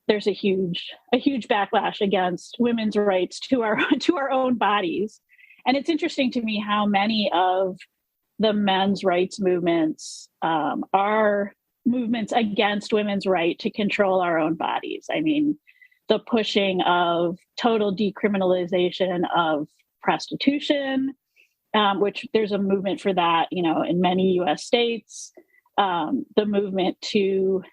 there's a huge backlash against women's rights to our own bodies. And it's interesting to me how many of the men's rights movements are movements against women's right to control our own bodies. I mean, the pushing of total decriminalization of prostitution, which there's a movement for that, in many U.S. states. The movement to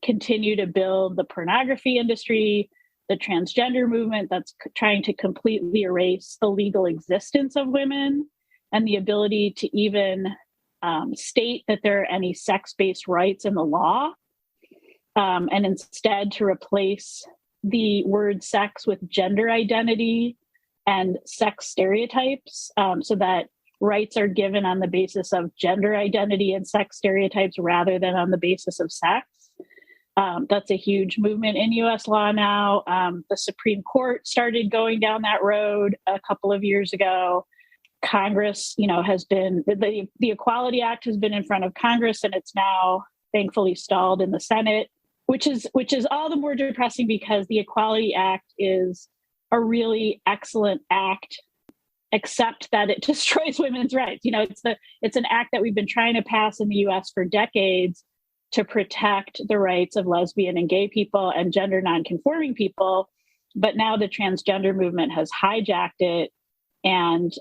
continue to build the pornography industry, the transgender movement that's trying to completely erase the legal existence of women and the ability to even state that there are any sex-based rights in the law, and instead to replace the word sex with gender identity and sex stereotypes, so that rights are given on the basis of gender identity and sex stereotypes rather than on the basis of sex. That's a huge movement in U.S. law now. The Supreme Court started going down that road a couple of years ago. Congress, has been, the Equality Act has been in front of Congress, and it's now thankfully stalled in the Senate, which is all the more depressing because the Equality Act is a really excellent act accept that it destroys women's rights. It's an act that we've been trying to pass in the US for decades to protect the rights of lesbian and gay people and gender nonconforming people. But now the transgender movement has hijacked it and,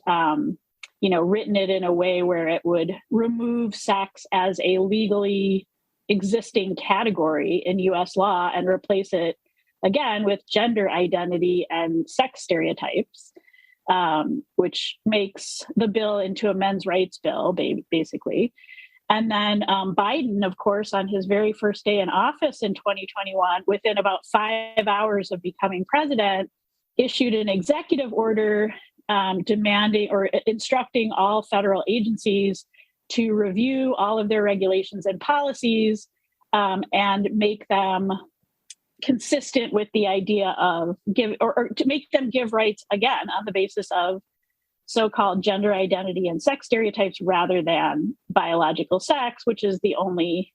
written it in a way where it would remove sex as a legally existing category in US law and replace it again with gender identity and sex stereotypes, which makes the bill into a men's rights bill, basically. And then Biden, of course, on his very first day in office in 2021, within about 5 hours of becoming president, issued an executive order demanding or instructing all federal agencies to review all of their regulations and policies and make them consistent with the idea of or to make them give rights again on the basis of so-called gender identity and sex stereotypes rather than biological sex, which is the only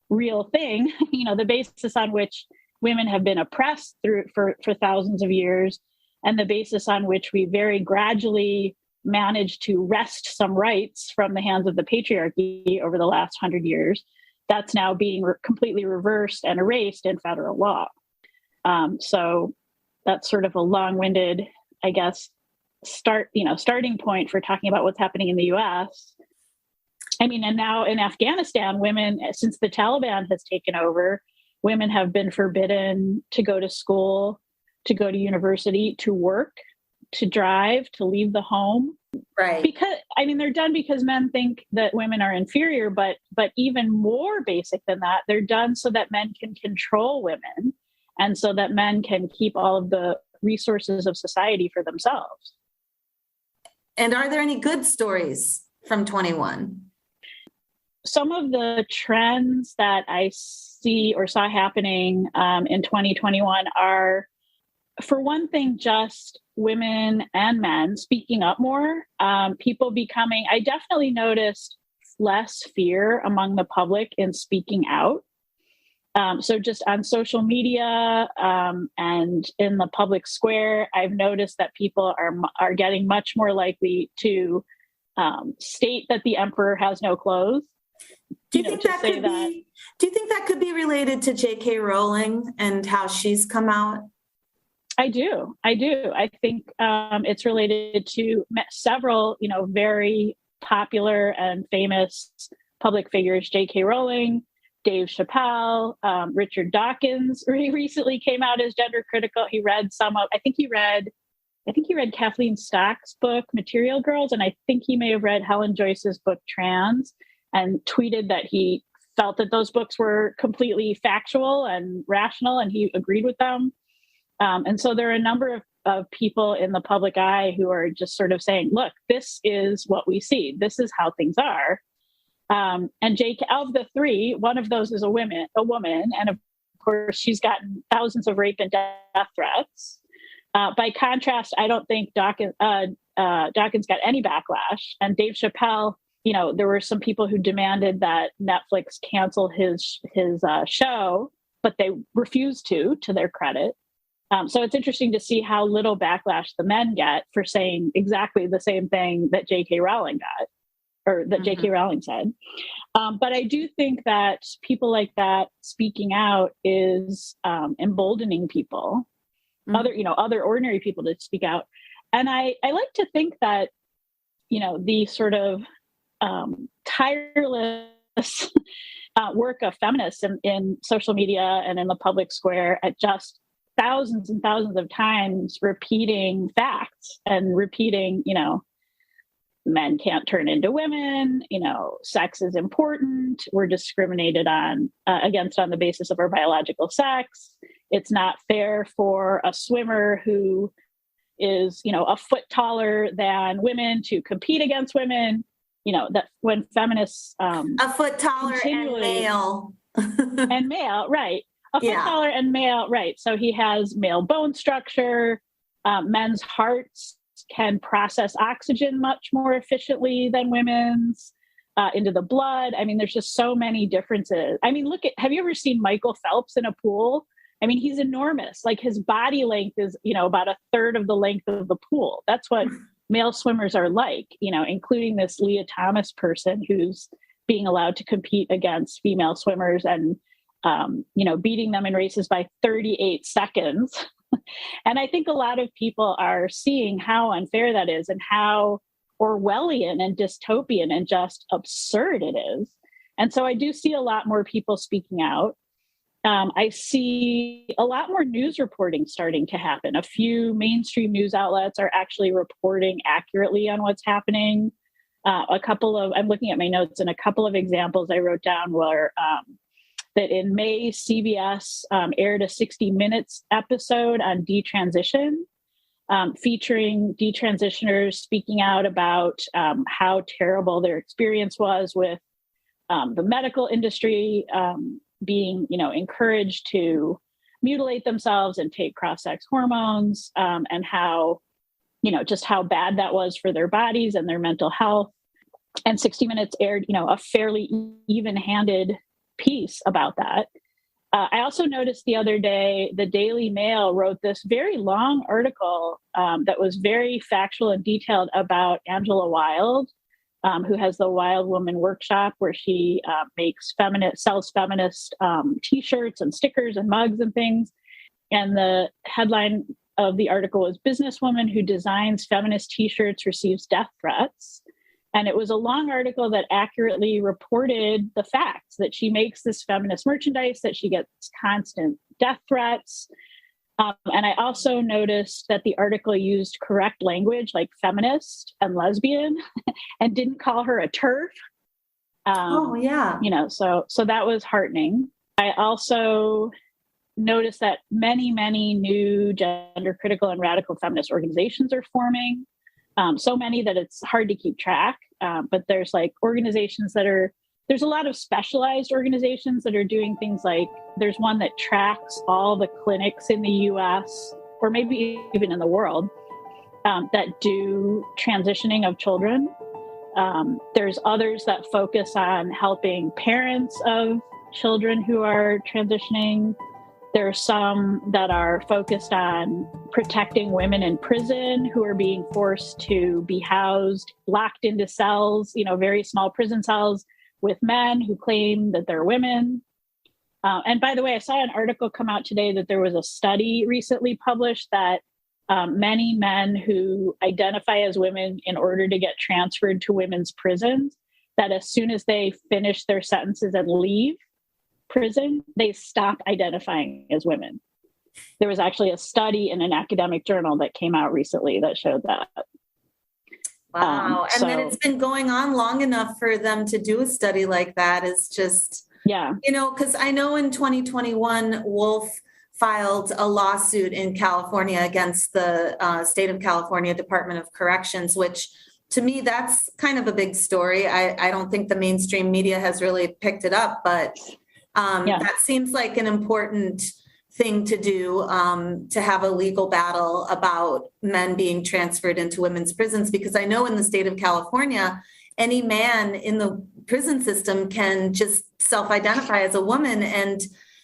real thing, the basis on which women have been oppressed for thousands of years, and the basis on which we very gradually managed to wrest some rights from the hands of the patriarchy over the last 100 years. That's now being completely reversed and erased in federal law. So that's sort of a long-winded, I guess, starting point for talking about what's happening in the US. And now in Afghanistan, women, since the Taliban has taken over, women have been forbidden to go to school, to go to university, to work, to drive, to leave the home. Right. Because, they're done because men think that women are inferior, but even more basic than that, they're done so that men can control women and so that men can keep all of the resources of society for themselves. And are there any good stories from 21? Some of the trends that I see or saw happening in 2021 are, for one thing, just women and men speaking up more, people becoming, I definitely noticed less fear among the public in speaking out. So just on social media and in the public square, I've noticed that people are getting much more likely to state that the emperor has no clothes. Do you think that could be related to J.K. Rowling and how she's come out? I do. I think it's related to several, very popular and famous public figures, J.K. Rowling, Dave Chappelle, Richard Dawkins. He recently came out as gender critical. He read I think he read Kathleen Stock's book, Material Girls, and I think he may have read Helen Joyce's book, Trans, and tweeted that he felt that those books were completely factual and rational, and he agreed with them. And so there are a number of people in the public eye who are just sort of saying, look, this is what we see. This is how things are. And of the three, one of those is a woman. And of course, she's gotten thousands of rape and death threats. By contrast, I don't think Dawkins got any backlash. And Dave Chappelle, there were some people who demanded that Netflix cancel his show, but they refused to their credit. So it's interesting to see how little backlash the men get for saying exactly the same thing that J.K. Rowling got, or that J.K. Rowling said. But I do think that people like that speaking out is emboldening people, other ordinary people to speak out. And I like to think that, the sort of tireless work of feminists in social media and in the public square at just thousands and thousands of times repeating facts and repeating, men can't turn into women, sex is important, we're discriminated against on the basis of our biological sex. It's not fair for a swimmer who is, a foot taller than women to compete against women, that when feminists... a foot taller and male. And male, right. A foot taller and male, right. So he has male bone structure. Men's hearts can process oxygen much more efficiently than women's into the blood. There's just so many differences. Have you ever seen Michael Phelps in a pool? He's enormous. Like his body length is, about a third of the length of the pool. That's what male swimmers are like, including this Leah Thomas person who's being allowed to compete against female swimmers and, beating them in races by 38 seconds. And I think a lot of people are seeing how unfair that is and how Orwellian and dystopian and just absurd it is. And so I do see a lot more people speaking out. I see a lot more news reporting starting to happen. A few mainstream news outlets are actually reporting accurately on what's happening. I'm looking at my notes, and a couple of examples I wrote down were that in May, CBS aired a 60 Minutes episode on detransition, featuring detransitioners speaking out about how terrible their experience was with the medical industry, being, encouraged to mutilate themselves and take cross-sex hormones, and how, just how bad that was for their bodies and their mental health. And 60 Minutes aired, a fairly even-handed piece about that. I also noticed the other day, the Daily Mail wrote this very long article that was very factual and detailed about Angela Wild, who has the Wild Woman Workshop, where she sells feminist T-shirts and stickers and mugs and things. And the headline of the article was "Businesswoman who designs feminist T-shirts receives death threats." And it was a long article that accurately reported the facts that she makes this feminist merchandise, that she gets constant death threats. And I also noticed that the article used correct language like feminist and lesbian and didn't call her a TERF. So that was heartening. I also noticed that many, many new gender critical and radical feminist organizations are forming. So many that it's hard to keep track. But there's organizations there's a lot of specialized organizations that are doing things like, there's one that tracks all the clinics in the US, or maybe even in the world, that do transitioning of children. There's others that focus on helping parents of children who are transitioning. There are some that are focused on protecting women in prison who are being forced to be housed, locked into cells, very small prison cells with men who claim that they're women. And by the way, I saw an article come out today that there was a study recently published that many men who identify as women in order to get transferred to women's prisons, that as soon as they finish their sentences and leave prison, they stop identifying as women. There was actually a study in an academic journal that came out recently that showed that. Wow. And then it's been going on long enough for them to do a study like that is just, because I know in 2021, Wolf filed a lawsuit in California against the state of California Department of Corrections, which to me, that's kind of a big story. I don't think the mainstream media has really picked it up, but that seems like an important thing to do, to have a legal battle about men being transferred into women's prisons, because I know in the state of California, any man in the prison system can just self-identify as a woman, and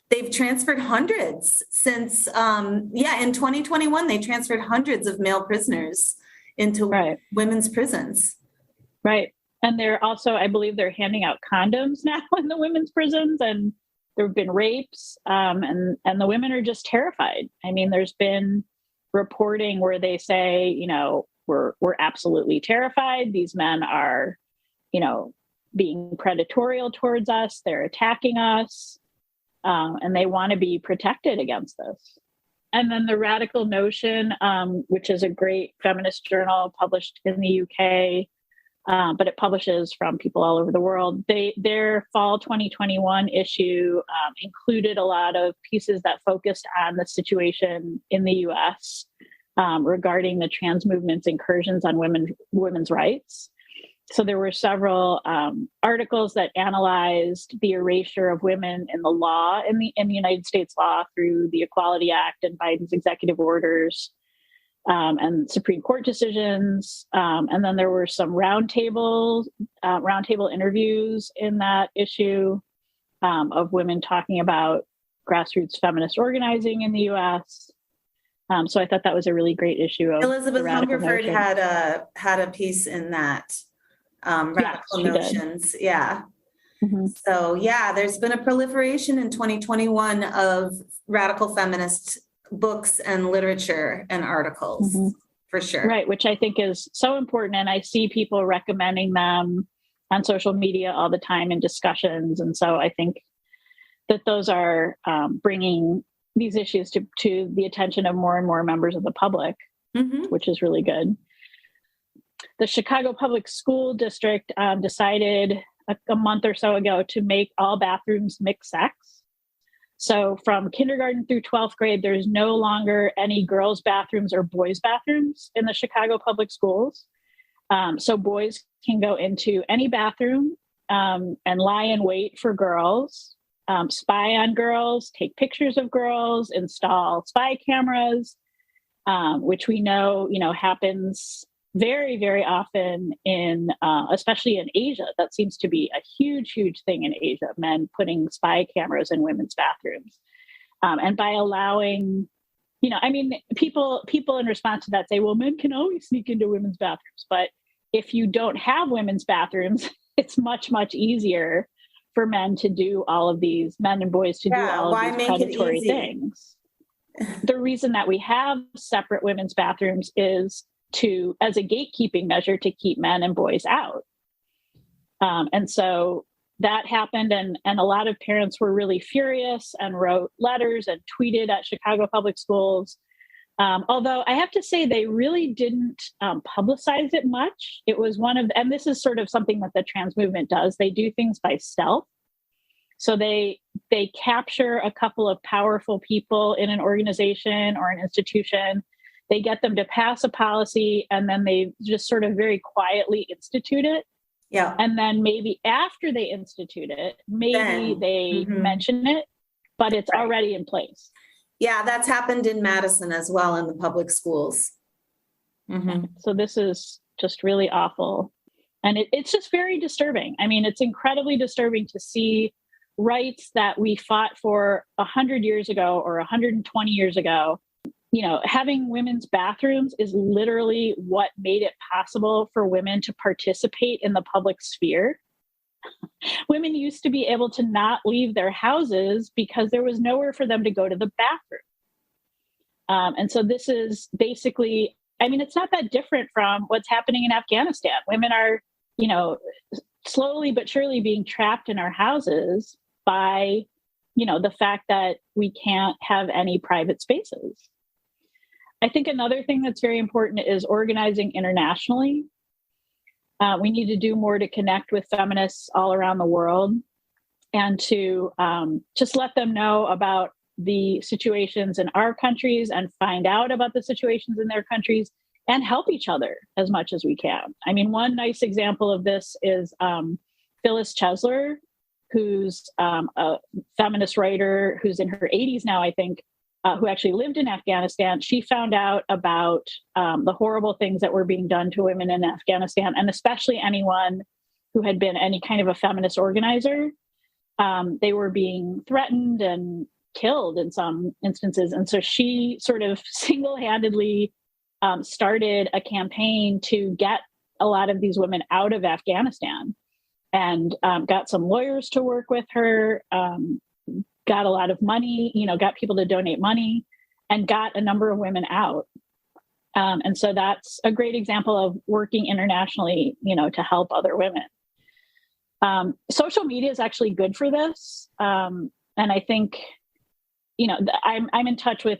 they've transferred hundreds since, in 2021, they transferred hundreds of male prisoners into women's prisons. Right. And they're also, I believe they're handing out condoms now in the women's prisons, and there have been rapes, and the women are just terrified. I mean, there's been reporting where they say, we're absolutely terrified. These men are, being predatorial towards us. They're attacking us, and they want to be protected against this. And then the Radical Notion, which is a great feminist journal published in the UK, but it publishes from people all over the world. Their fall 2021 issue included a lot of pieces that focused on the situation in the US regarding the trans movement's incursions on women's rights. So there were several articles that analyzed the erasure of women in the law, in the United States law, through the Equality Act and Biden's executive orders, and Supreme Court decisions. And then there were some roundtable interviews in that issue of women talking about grassroots feminist organizing in the US. So I thought that was a really great issue of Elizabeth the radical Hungerford notion. had a piece in that, radical she did. notions. Yeah. So yeah, there's been a proliferation in 2021 of radical feminist books and literature and articles, for sure. Right, which I think is so important. And I see people recommending them on social media all the time in discussions. And so I think that those are bringing these issues to the attention of more and more members of the public, which is really good. The Chicago Public School District decided a month or so ago to make all bathrooms mixed sex. So from kindergarten through 12th grade, there's no longer any girls' bathrooms or boys' bathrooms in the Chicago Public Schools. So boys can go into any bathroom and lie in wait for girls, spy on girls, take pictures of girls, install spy cameras, which we know, happens very, very often in, especially in Asia. That seems to be a huge, huge thing in Asia, men putting spy cameras in women's bathrooms. And by allowing, people in response to that say, well, men can always sneak into women's bathrooms. But if you don't have women's bathrooms, it's much, much easier for men to do all of these, men and boys to do all of these predatory things. The reason that we have separate women's bathrooms is as a gatekeeping measure to keep men and boys out. And so that happened, and a lot of parents were really furious and wrote letters and tweeted at Chicago Public Schools. Although I have to say they really didn't publicize it much. It was and this is sort of something that the trans movement does. They do things by stealth. So they capture a couple of powerful people in an organization or an institution. They get them to pass a policy, and then they just sort of very quietly institute it. Yeah. And then maybe after they institute it, they mention it, but it's already in place. Yeah, that's happened in Madison as well in the public schools. So this is just really awful. And it's just very disturbing. I mean, it's incredibly disturbing to see rights that we fought for 100 years ago or 120 years ago. Having women's bathrooms is literally what made it possible for women to participate in the public sphere. Women used to be able to not leave their houses because there was nowhere for them to go to the bathroom. And so this is basically, it's not that different from what's happening in Afghanistan. Women are, slowly but surely being trapped in our houses by, the fact that we can't have any private spaces. I think another thing that's very important is organizing internationally. We need to do more to connect with feminists all around the world and to just let them know about the situations in our countries and find out about the situations in their countries and help each other as much as we can. One nice example of this is Phyllis Chesler, who's a feminist writer who's in her 80s now, I think, who actually lived in Afghanistan. She found out about the horrible things that were being done to women in Afghanistan, and especially anyone who had been any kind of a feminist organizer. They were being threatened and killed in some instances. And so she sort of single-handedly started a campaign to get a lot of these women out of Afghanistan, and got some lawyers to work with her, got a lot of money, got people to donate money, and got a number of women out. And so that's a great example of working internationally, to help other women. Social media is actually good for this. And I think, I'm in touch with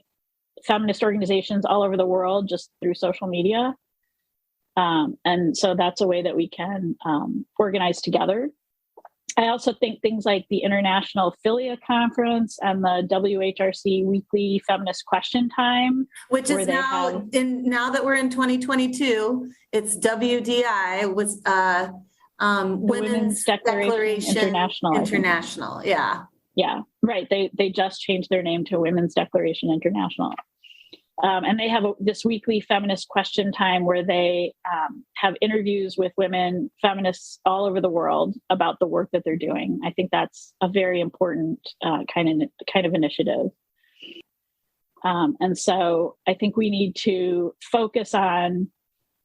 feminist organizations all over the world just through social media. And so that's a way that we can organize together. I also think things like the International Philia Conference and the WHRC Weekly Feminist Question Time, which is now that we're in 2022, it's WDI, was Women's Declaration International. Yeah, right. They just changed their name to Women's Declaration International. And they have this weekly feminist question time where they have interviews with women feminists all over the world about the work that they're doing. I think that's a very important kind of initiative. And so I think we need to focus on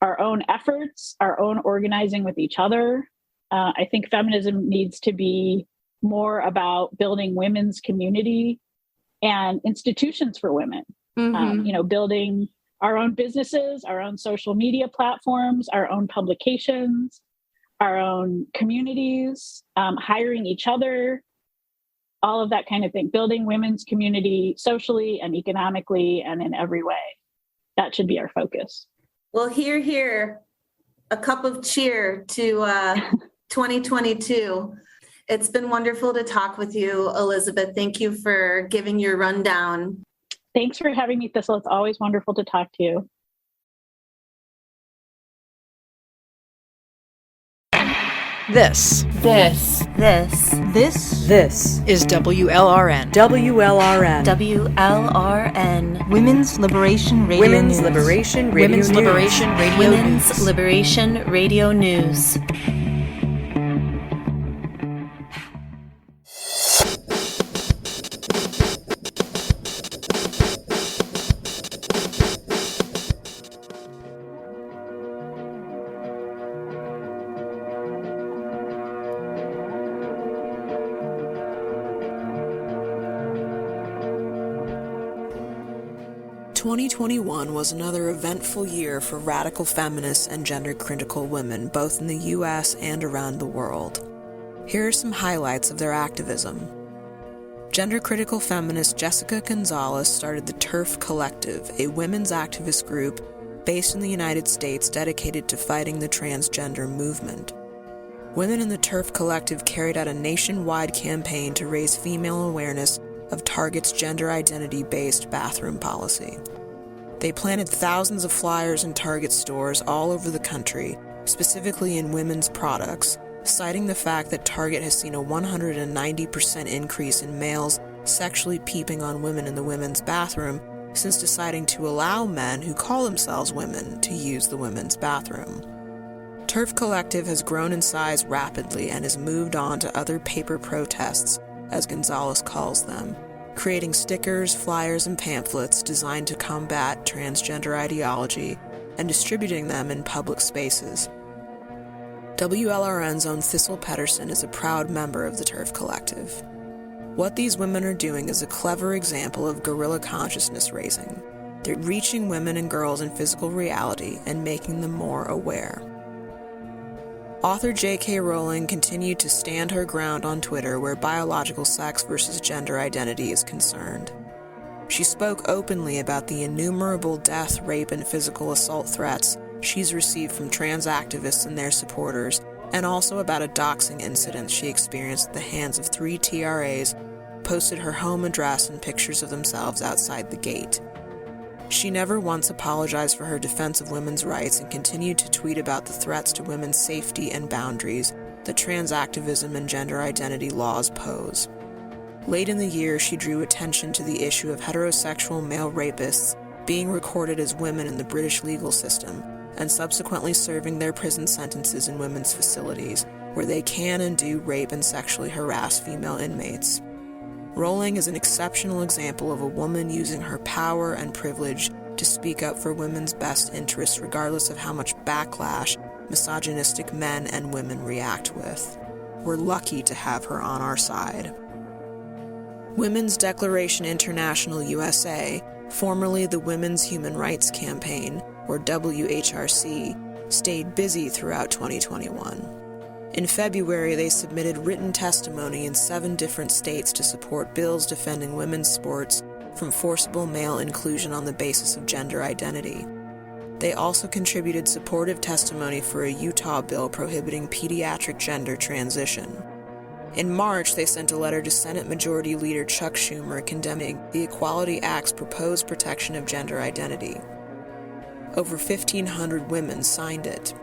our own efforts, our own organizing with each other. I think feminism needs to be more about building women's community and institutions for women. Building our own businesses, our own social media platforms, our own publications, our own communities, hiring each other, all of that kind of thing. Building women's community socially and economically and in every way. That should be our focus. Well, here, a cup of cheer to 2022. It's been wonderful to talk with you, Elizabeth. Thank you for giving your rundown. Thanks for having me, Thistle. It's always wonderful to talk to you. This is WLRN. WLRN. Women's Liberation Radio News. Women's Liberation Radio News. 2021 was another eventful year for radical feminists and gender-critical women, both in the U.S. and around the world. Here are some highlights of their activism. Gender-critical feminist Jessica Gonzalez started the TERF Collective, a women's activist group based in the United States dedicated to fighting the transgender movement. Women in the TERF Collective carried out a nationwide campaign to raise female awareness of Target's gender identity-based bathroom policy. They planted thousands of flyers in Target stores all over the country, specifically in women's products, citing the fact that Target has seen a 190% increase in males sexually peeping on women in the women's bathroom since deciding to allow men who call themselves women to use the women's bathroom. TERF Collective has grown in size rapidly and has moved on to other paper protests, as Gonzalez calls them, creating stickers, flyers, and pamphlets designed to combat transgender ideology and distributing them in public spaces. WLRN's own Thistle Pedersen is a proud member of the TERF Collective. What these women are doing is a clever example of guerrilla consciousness raising. They're reaching women and girls in physical reality and making them more aware. Author J.K. Rowling continued to stand her ground on Twitter where biological sex versus gender identity is concerned. She spoke openly about the innumerable death, rape, and physical assault threats she's received from trans activists and their supporters, and also about a doxing incident she experienced at the hands of 3 TRAs who posted her home address and pictures of themselves outside the gate. She never once apologized for her defense of women's rights and continued to tweet about the threats to women's safety and boundaries that trans activism and gender identity laws pose. Late in the year, she drew attention to the issue of heterosexual male rapists being recorded as women in the British legal system and subsequently serving their prison sentences in women's facilities, where they can and do rape and sexually harass female inmates. Rowling is an exceptional example of a woman using her power and privilege to speak up for women's best interests regardless of how much backlash misogynistic men and women react with. We're lucky to have her on our side. Women's Declaration International USA, formerly the Women's Human Rights Campaign, or WHRC, stayed busy throughout 2021. In February, they submitted written testimony in 7 different states to support bills defending women's sports from forcible male inclusion on the basis of gender identity. They also contributed supportive testimony for a Utah bill prohibiting pediatric gender transition. In March, they sent a letter to Senate Majority Leader Chuck Schumer condemning the Equality Act's proposed protection of gender identity. Over 1,500 women signed it.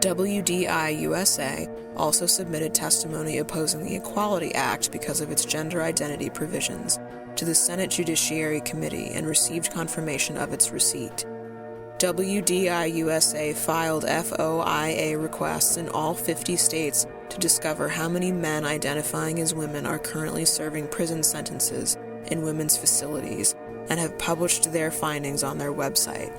WDI USA also submitted testimony opposing the Equality Act because of its gender identity provisions to the Senate Judiciary Committee and received confirmation of its receipt. WDI USA filed FOIA requests in all 50 states to discover how many men identifying as women are currently serving prison sentences in women's facilities and have published their findings on their website.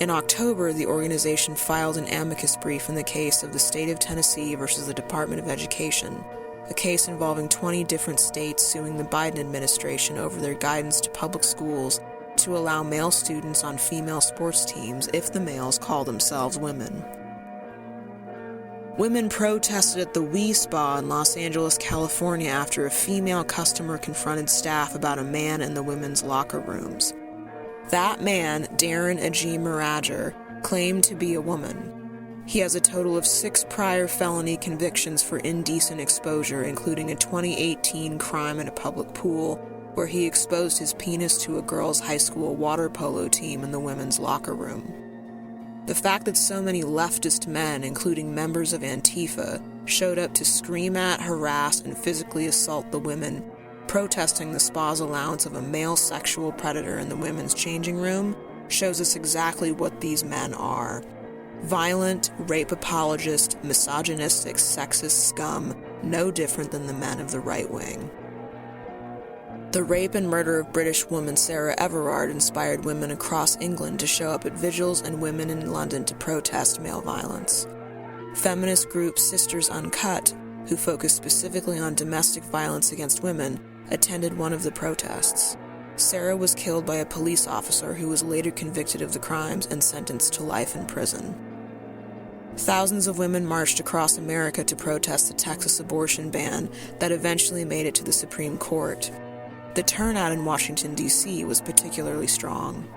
In October, the organization filed an amicus brief in the case of the state of Tennessee versus the Department of Education, a case involving 20 different states suing the Biden administration over their guidance to public schools to allow male students on female sports teams if the males call themselves women. Women protested at the Wee Spa in Los Angeles, California after a female customer confronted staff about a man in the women's locker rooms. That man, Darren Ajee-Marager, claimed to be a woman. He has a total of 6 prior felony convictions for indecent exposure, including a 2018 crime in a public pool where he exposed his penis to a girls' high school water polo team in the women's locker room. The fact that so many leftist men, including members of Antifa, showed up to scream at, harass, and physically assault the women protesting the spa's allowance of a male sexual predator in the women's changing room shows us exactly what these men are. Violent, rape apologist, misogynistic, sexist scum, no different than the men of the right wing. The rape and murder of British woman Sarah Everard inspired women across England to show up at vigils and women in London to protest male violence. Feminist group Sisters Uncut, who focus specifically on domestic violence against women, attended one of the protests. Sarah was killed by a police officer who was later convicted of the crimes and sentenced to life in prison. Thousands of women marched across America to protest the Texas abortion ban that eventually made it to the Supreme Court. The turnout in Washington, D.C. was particularly strong.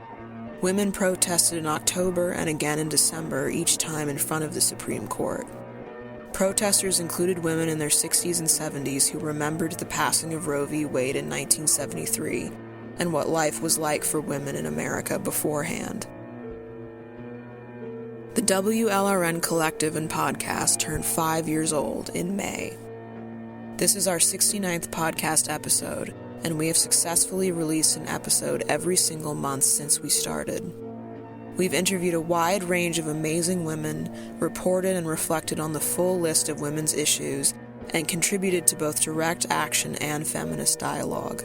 Women protested in October and again in December, each time in front of the Supreme Court. Protesters included women in their 60s and 70s who remembered the passing of Roe v. Wade in 1973 and what life was like for women in America beforehand. The WLRN Collective and podcast turned 5 years old in May. This is our 69th podcast episode, and we have successfully released an episode every single month since we started. We've interviewed a wide range of amazing women, reported and reflected on the full list of women's issues, and contributed to both direct action and feminist dialogue.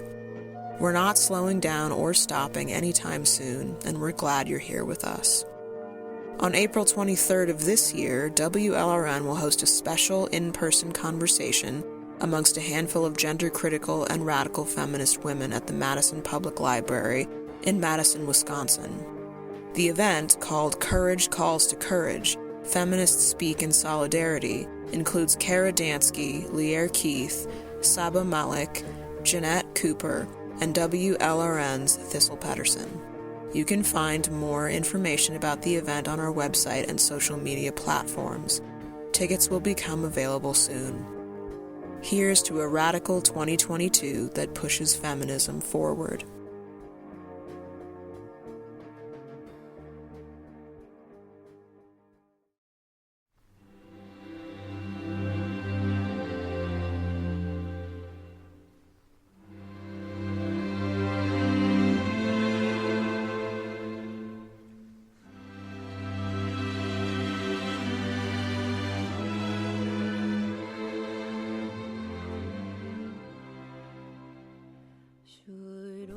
We're not slowing down or stopping anytime soon, and we're glad you're here with us. On April 23rd of this year, WLRN will host a special in-person conversation amongst a handful of gender-critical and radical feminist women at the Madison Public Library in Madison, Wisconsin. The event, called Courage Calls to Courage, Feminists Speak in Solidarity, includes Kara Dansky, Lierre Keith, Saba Malik, Jeanette Cooper, and WLRN's Thistle Pedersen. You can find more information about the event on our website and social media platforms. Tickets will become available soon. Here's to a radical 2022 that pushes feminism forward.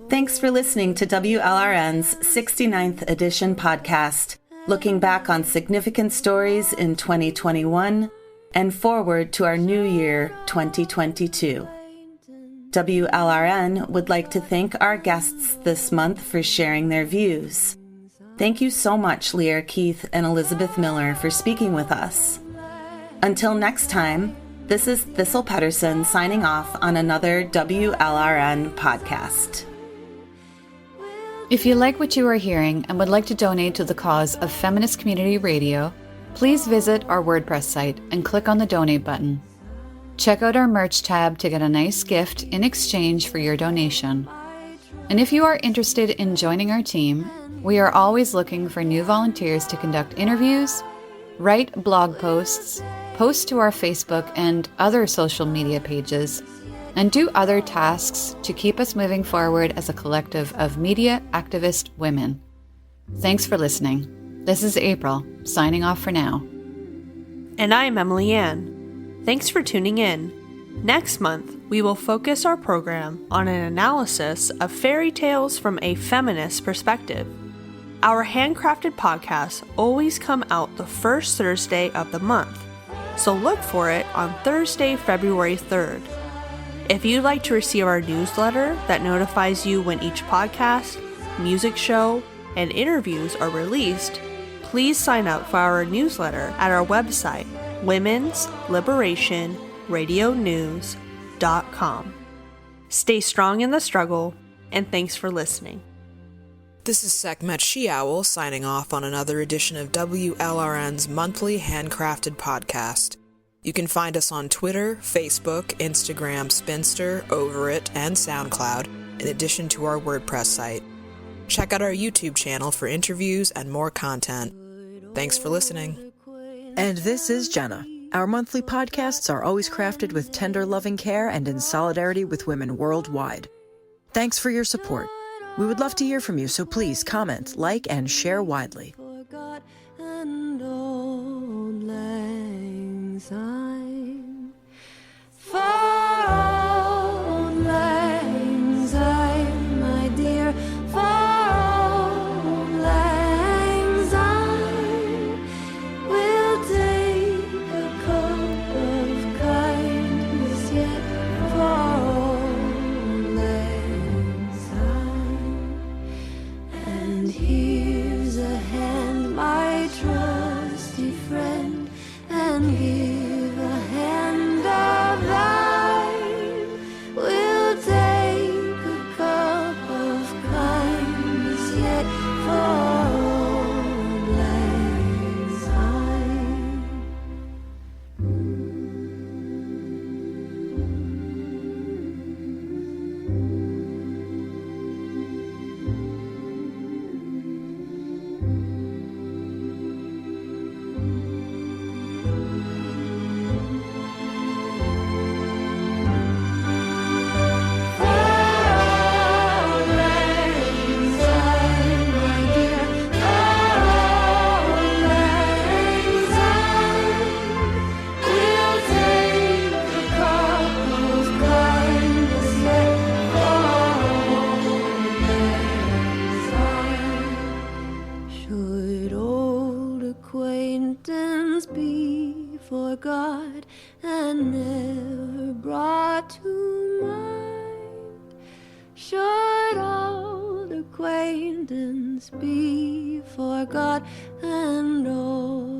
Thanks for listening to WLRN's 69th edition podcast, looking back on significant stories in 2021 and forward to our new year, 2022. WLRN would like to thank our guests this month for sharing their views. Thank you so much, Lierre Keith and Elizabeth Miller, for speaking with us. Until next time, this is Thistle Pedersen signing off on another WLRN podcast. If you like what you are hearing and would like to donate to the cause of Feminist Community Radio, please visit our WordPress site and click on the donate button. Check out our merch tab to get a nice gift in exchange for your donation. And if you are interested in joining our team, we are always looking for new volunteers to conduct interviews, write blog posts, post to our Facebook and other social media pages, and do other tasks to keep us moving forward as a collective of media activist women. Thanks for listening. This is April, signing off for now. And I'm Emiliann. Thanks for tuning in. Next month, we will focus our program on an analysis of fairy tales from a feminist perspective. Our handcrafted podcasts always come out the first Thursday of the month, so look for it on Thursday, February 3rd. If you'd like to receive our newsletter that notifies you when each podcast, music show, and interviews are released, please sign up for our newsletter at our website, womensliberationradionews.com. Stay strong in the struggle, and thanks for listening. This is Sekhmet SheOwl signing off on another edition of WLRN's monthly handcrafted podcast. You can find us on Twitter, Facebook, Instagram, Spinster, Overit, and SoundCloud, in addition to our WordPress site. Check out our YouTube channel for interviews and more content. Thanks for listening. And this is Jenna. Our monthly podcasts are always crafted with tender, loving care and in solidarity with women worldwide. Thanks for your support. We would love to hear from you, so please comment, like, and share widely. forgot and never brought to mind. Should old acquaintance be forgot and old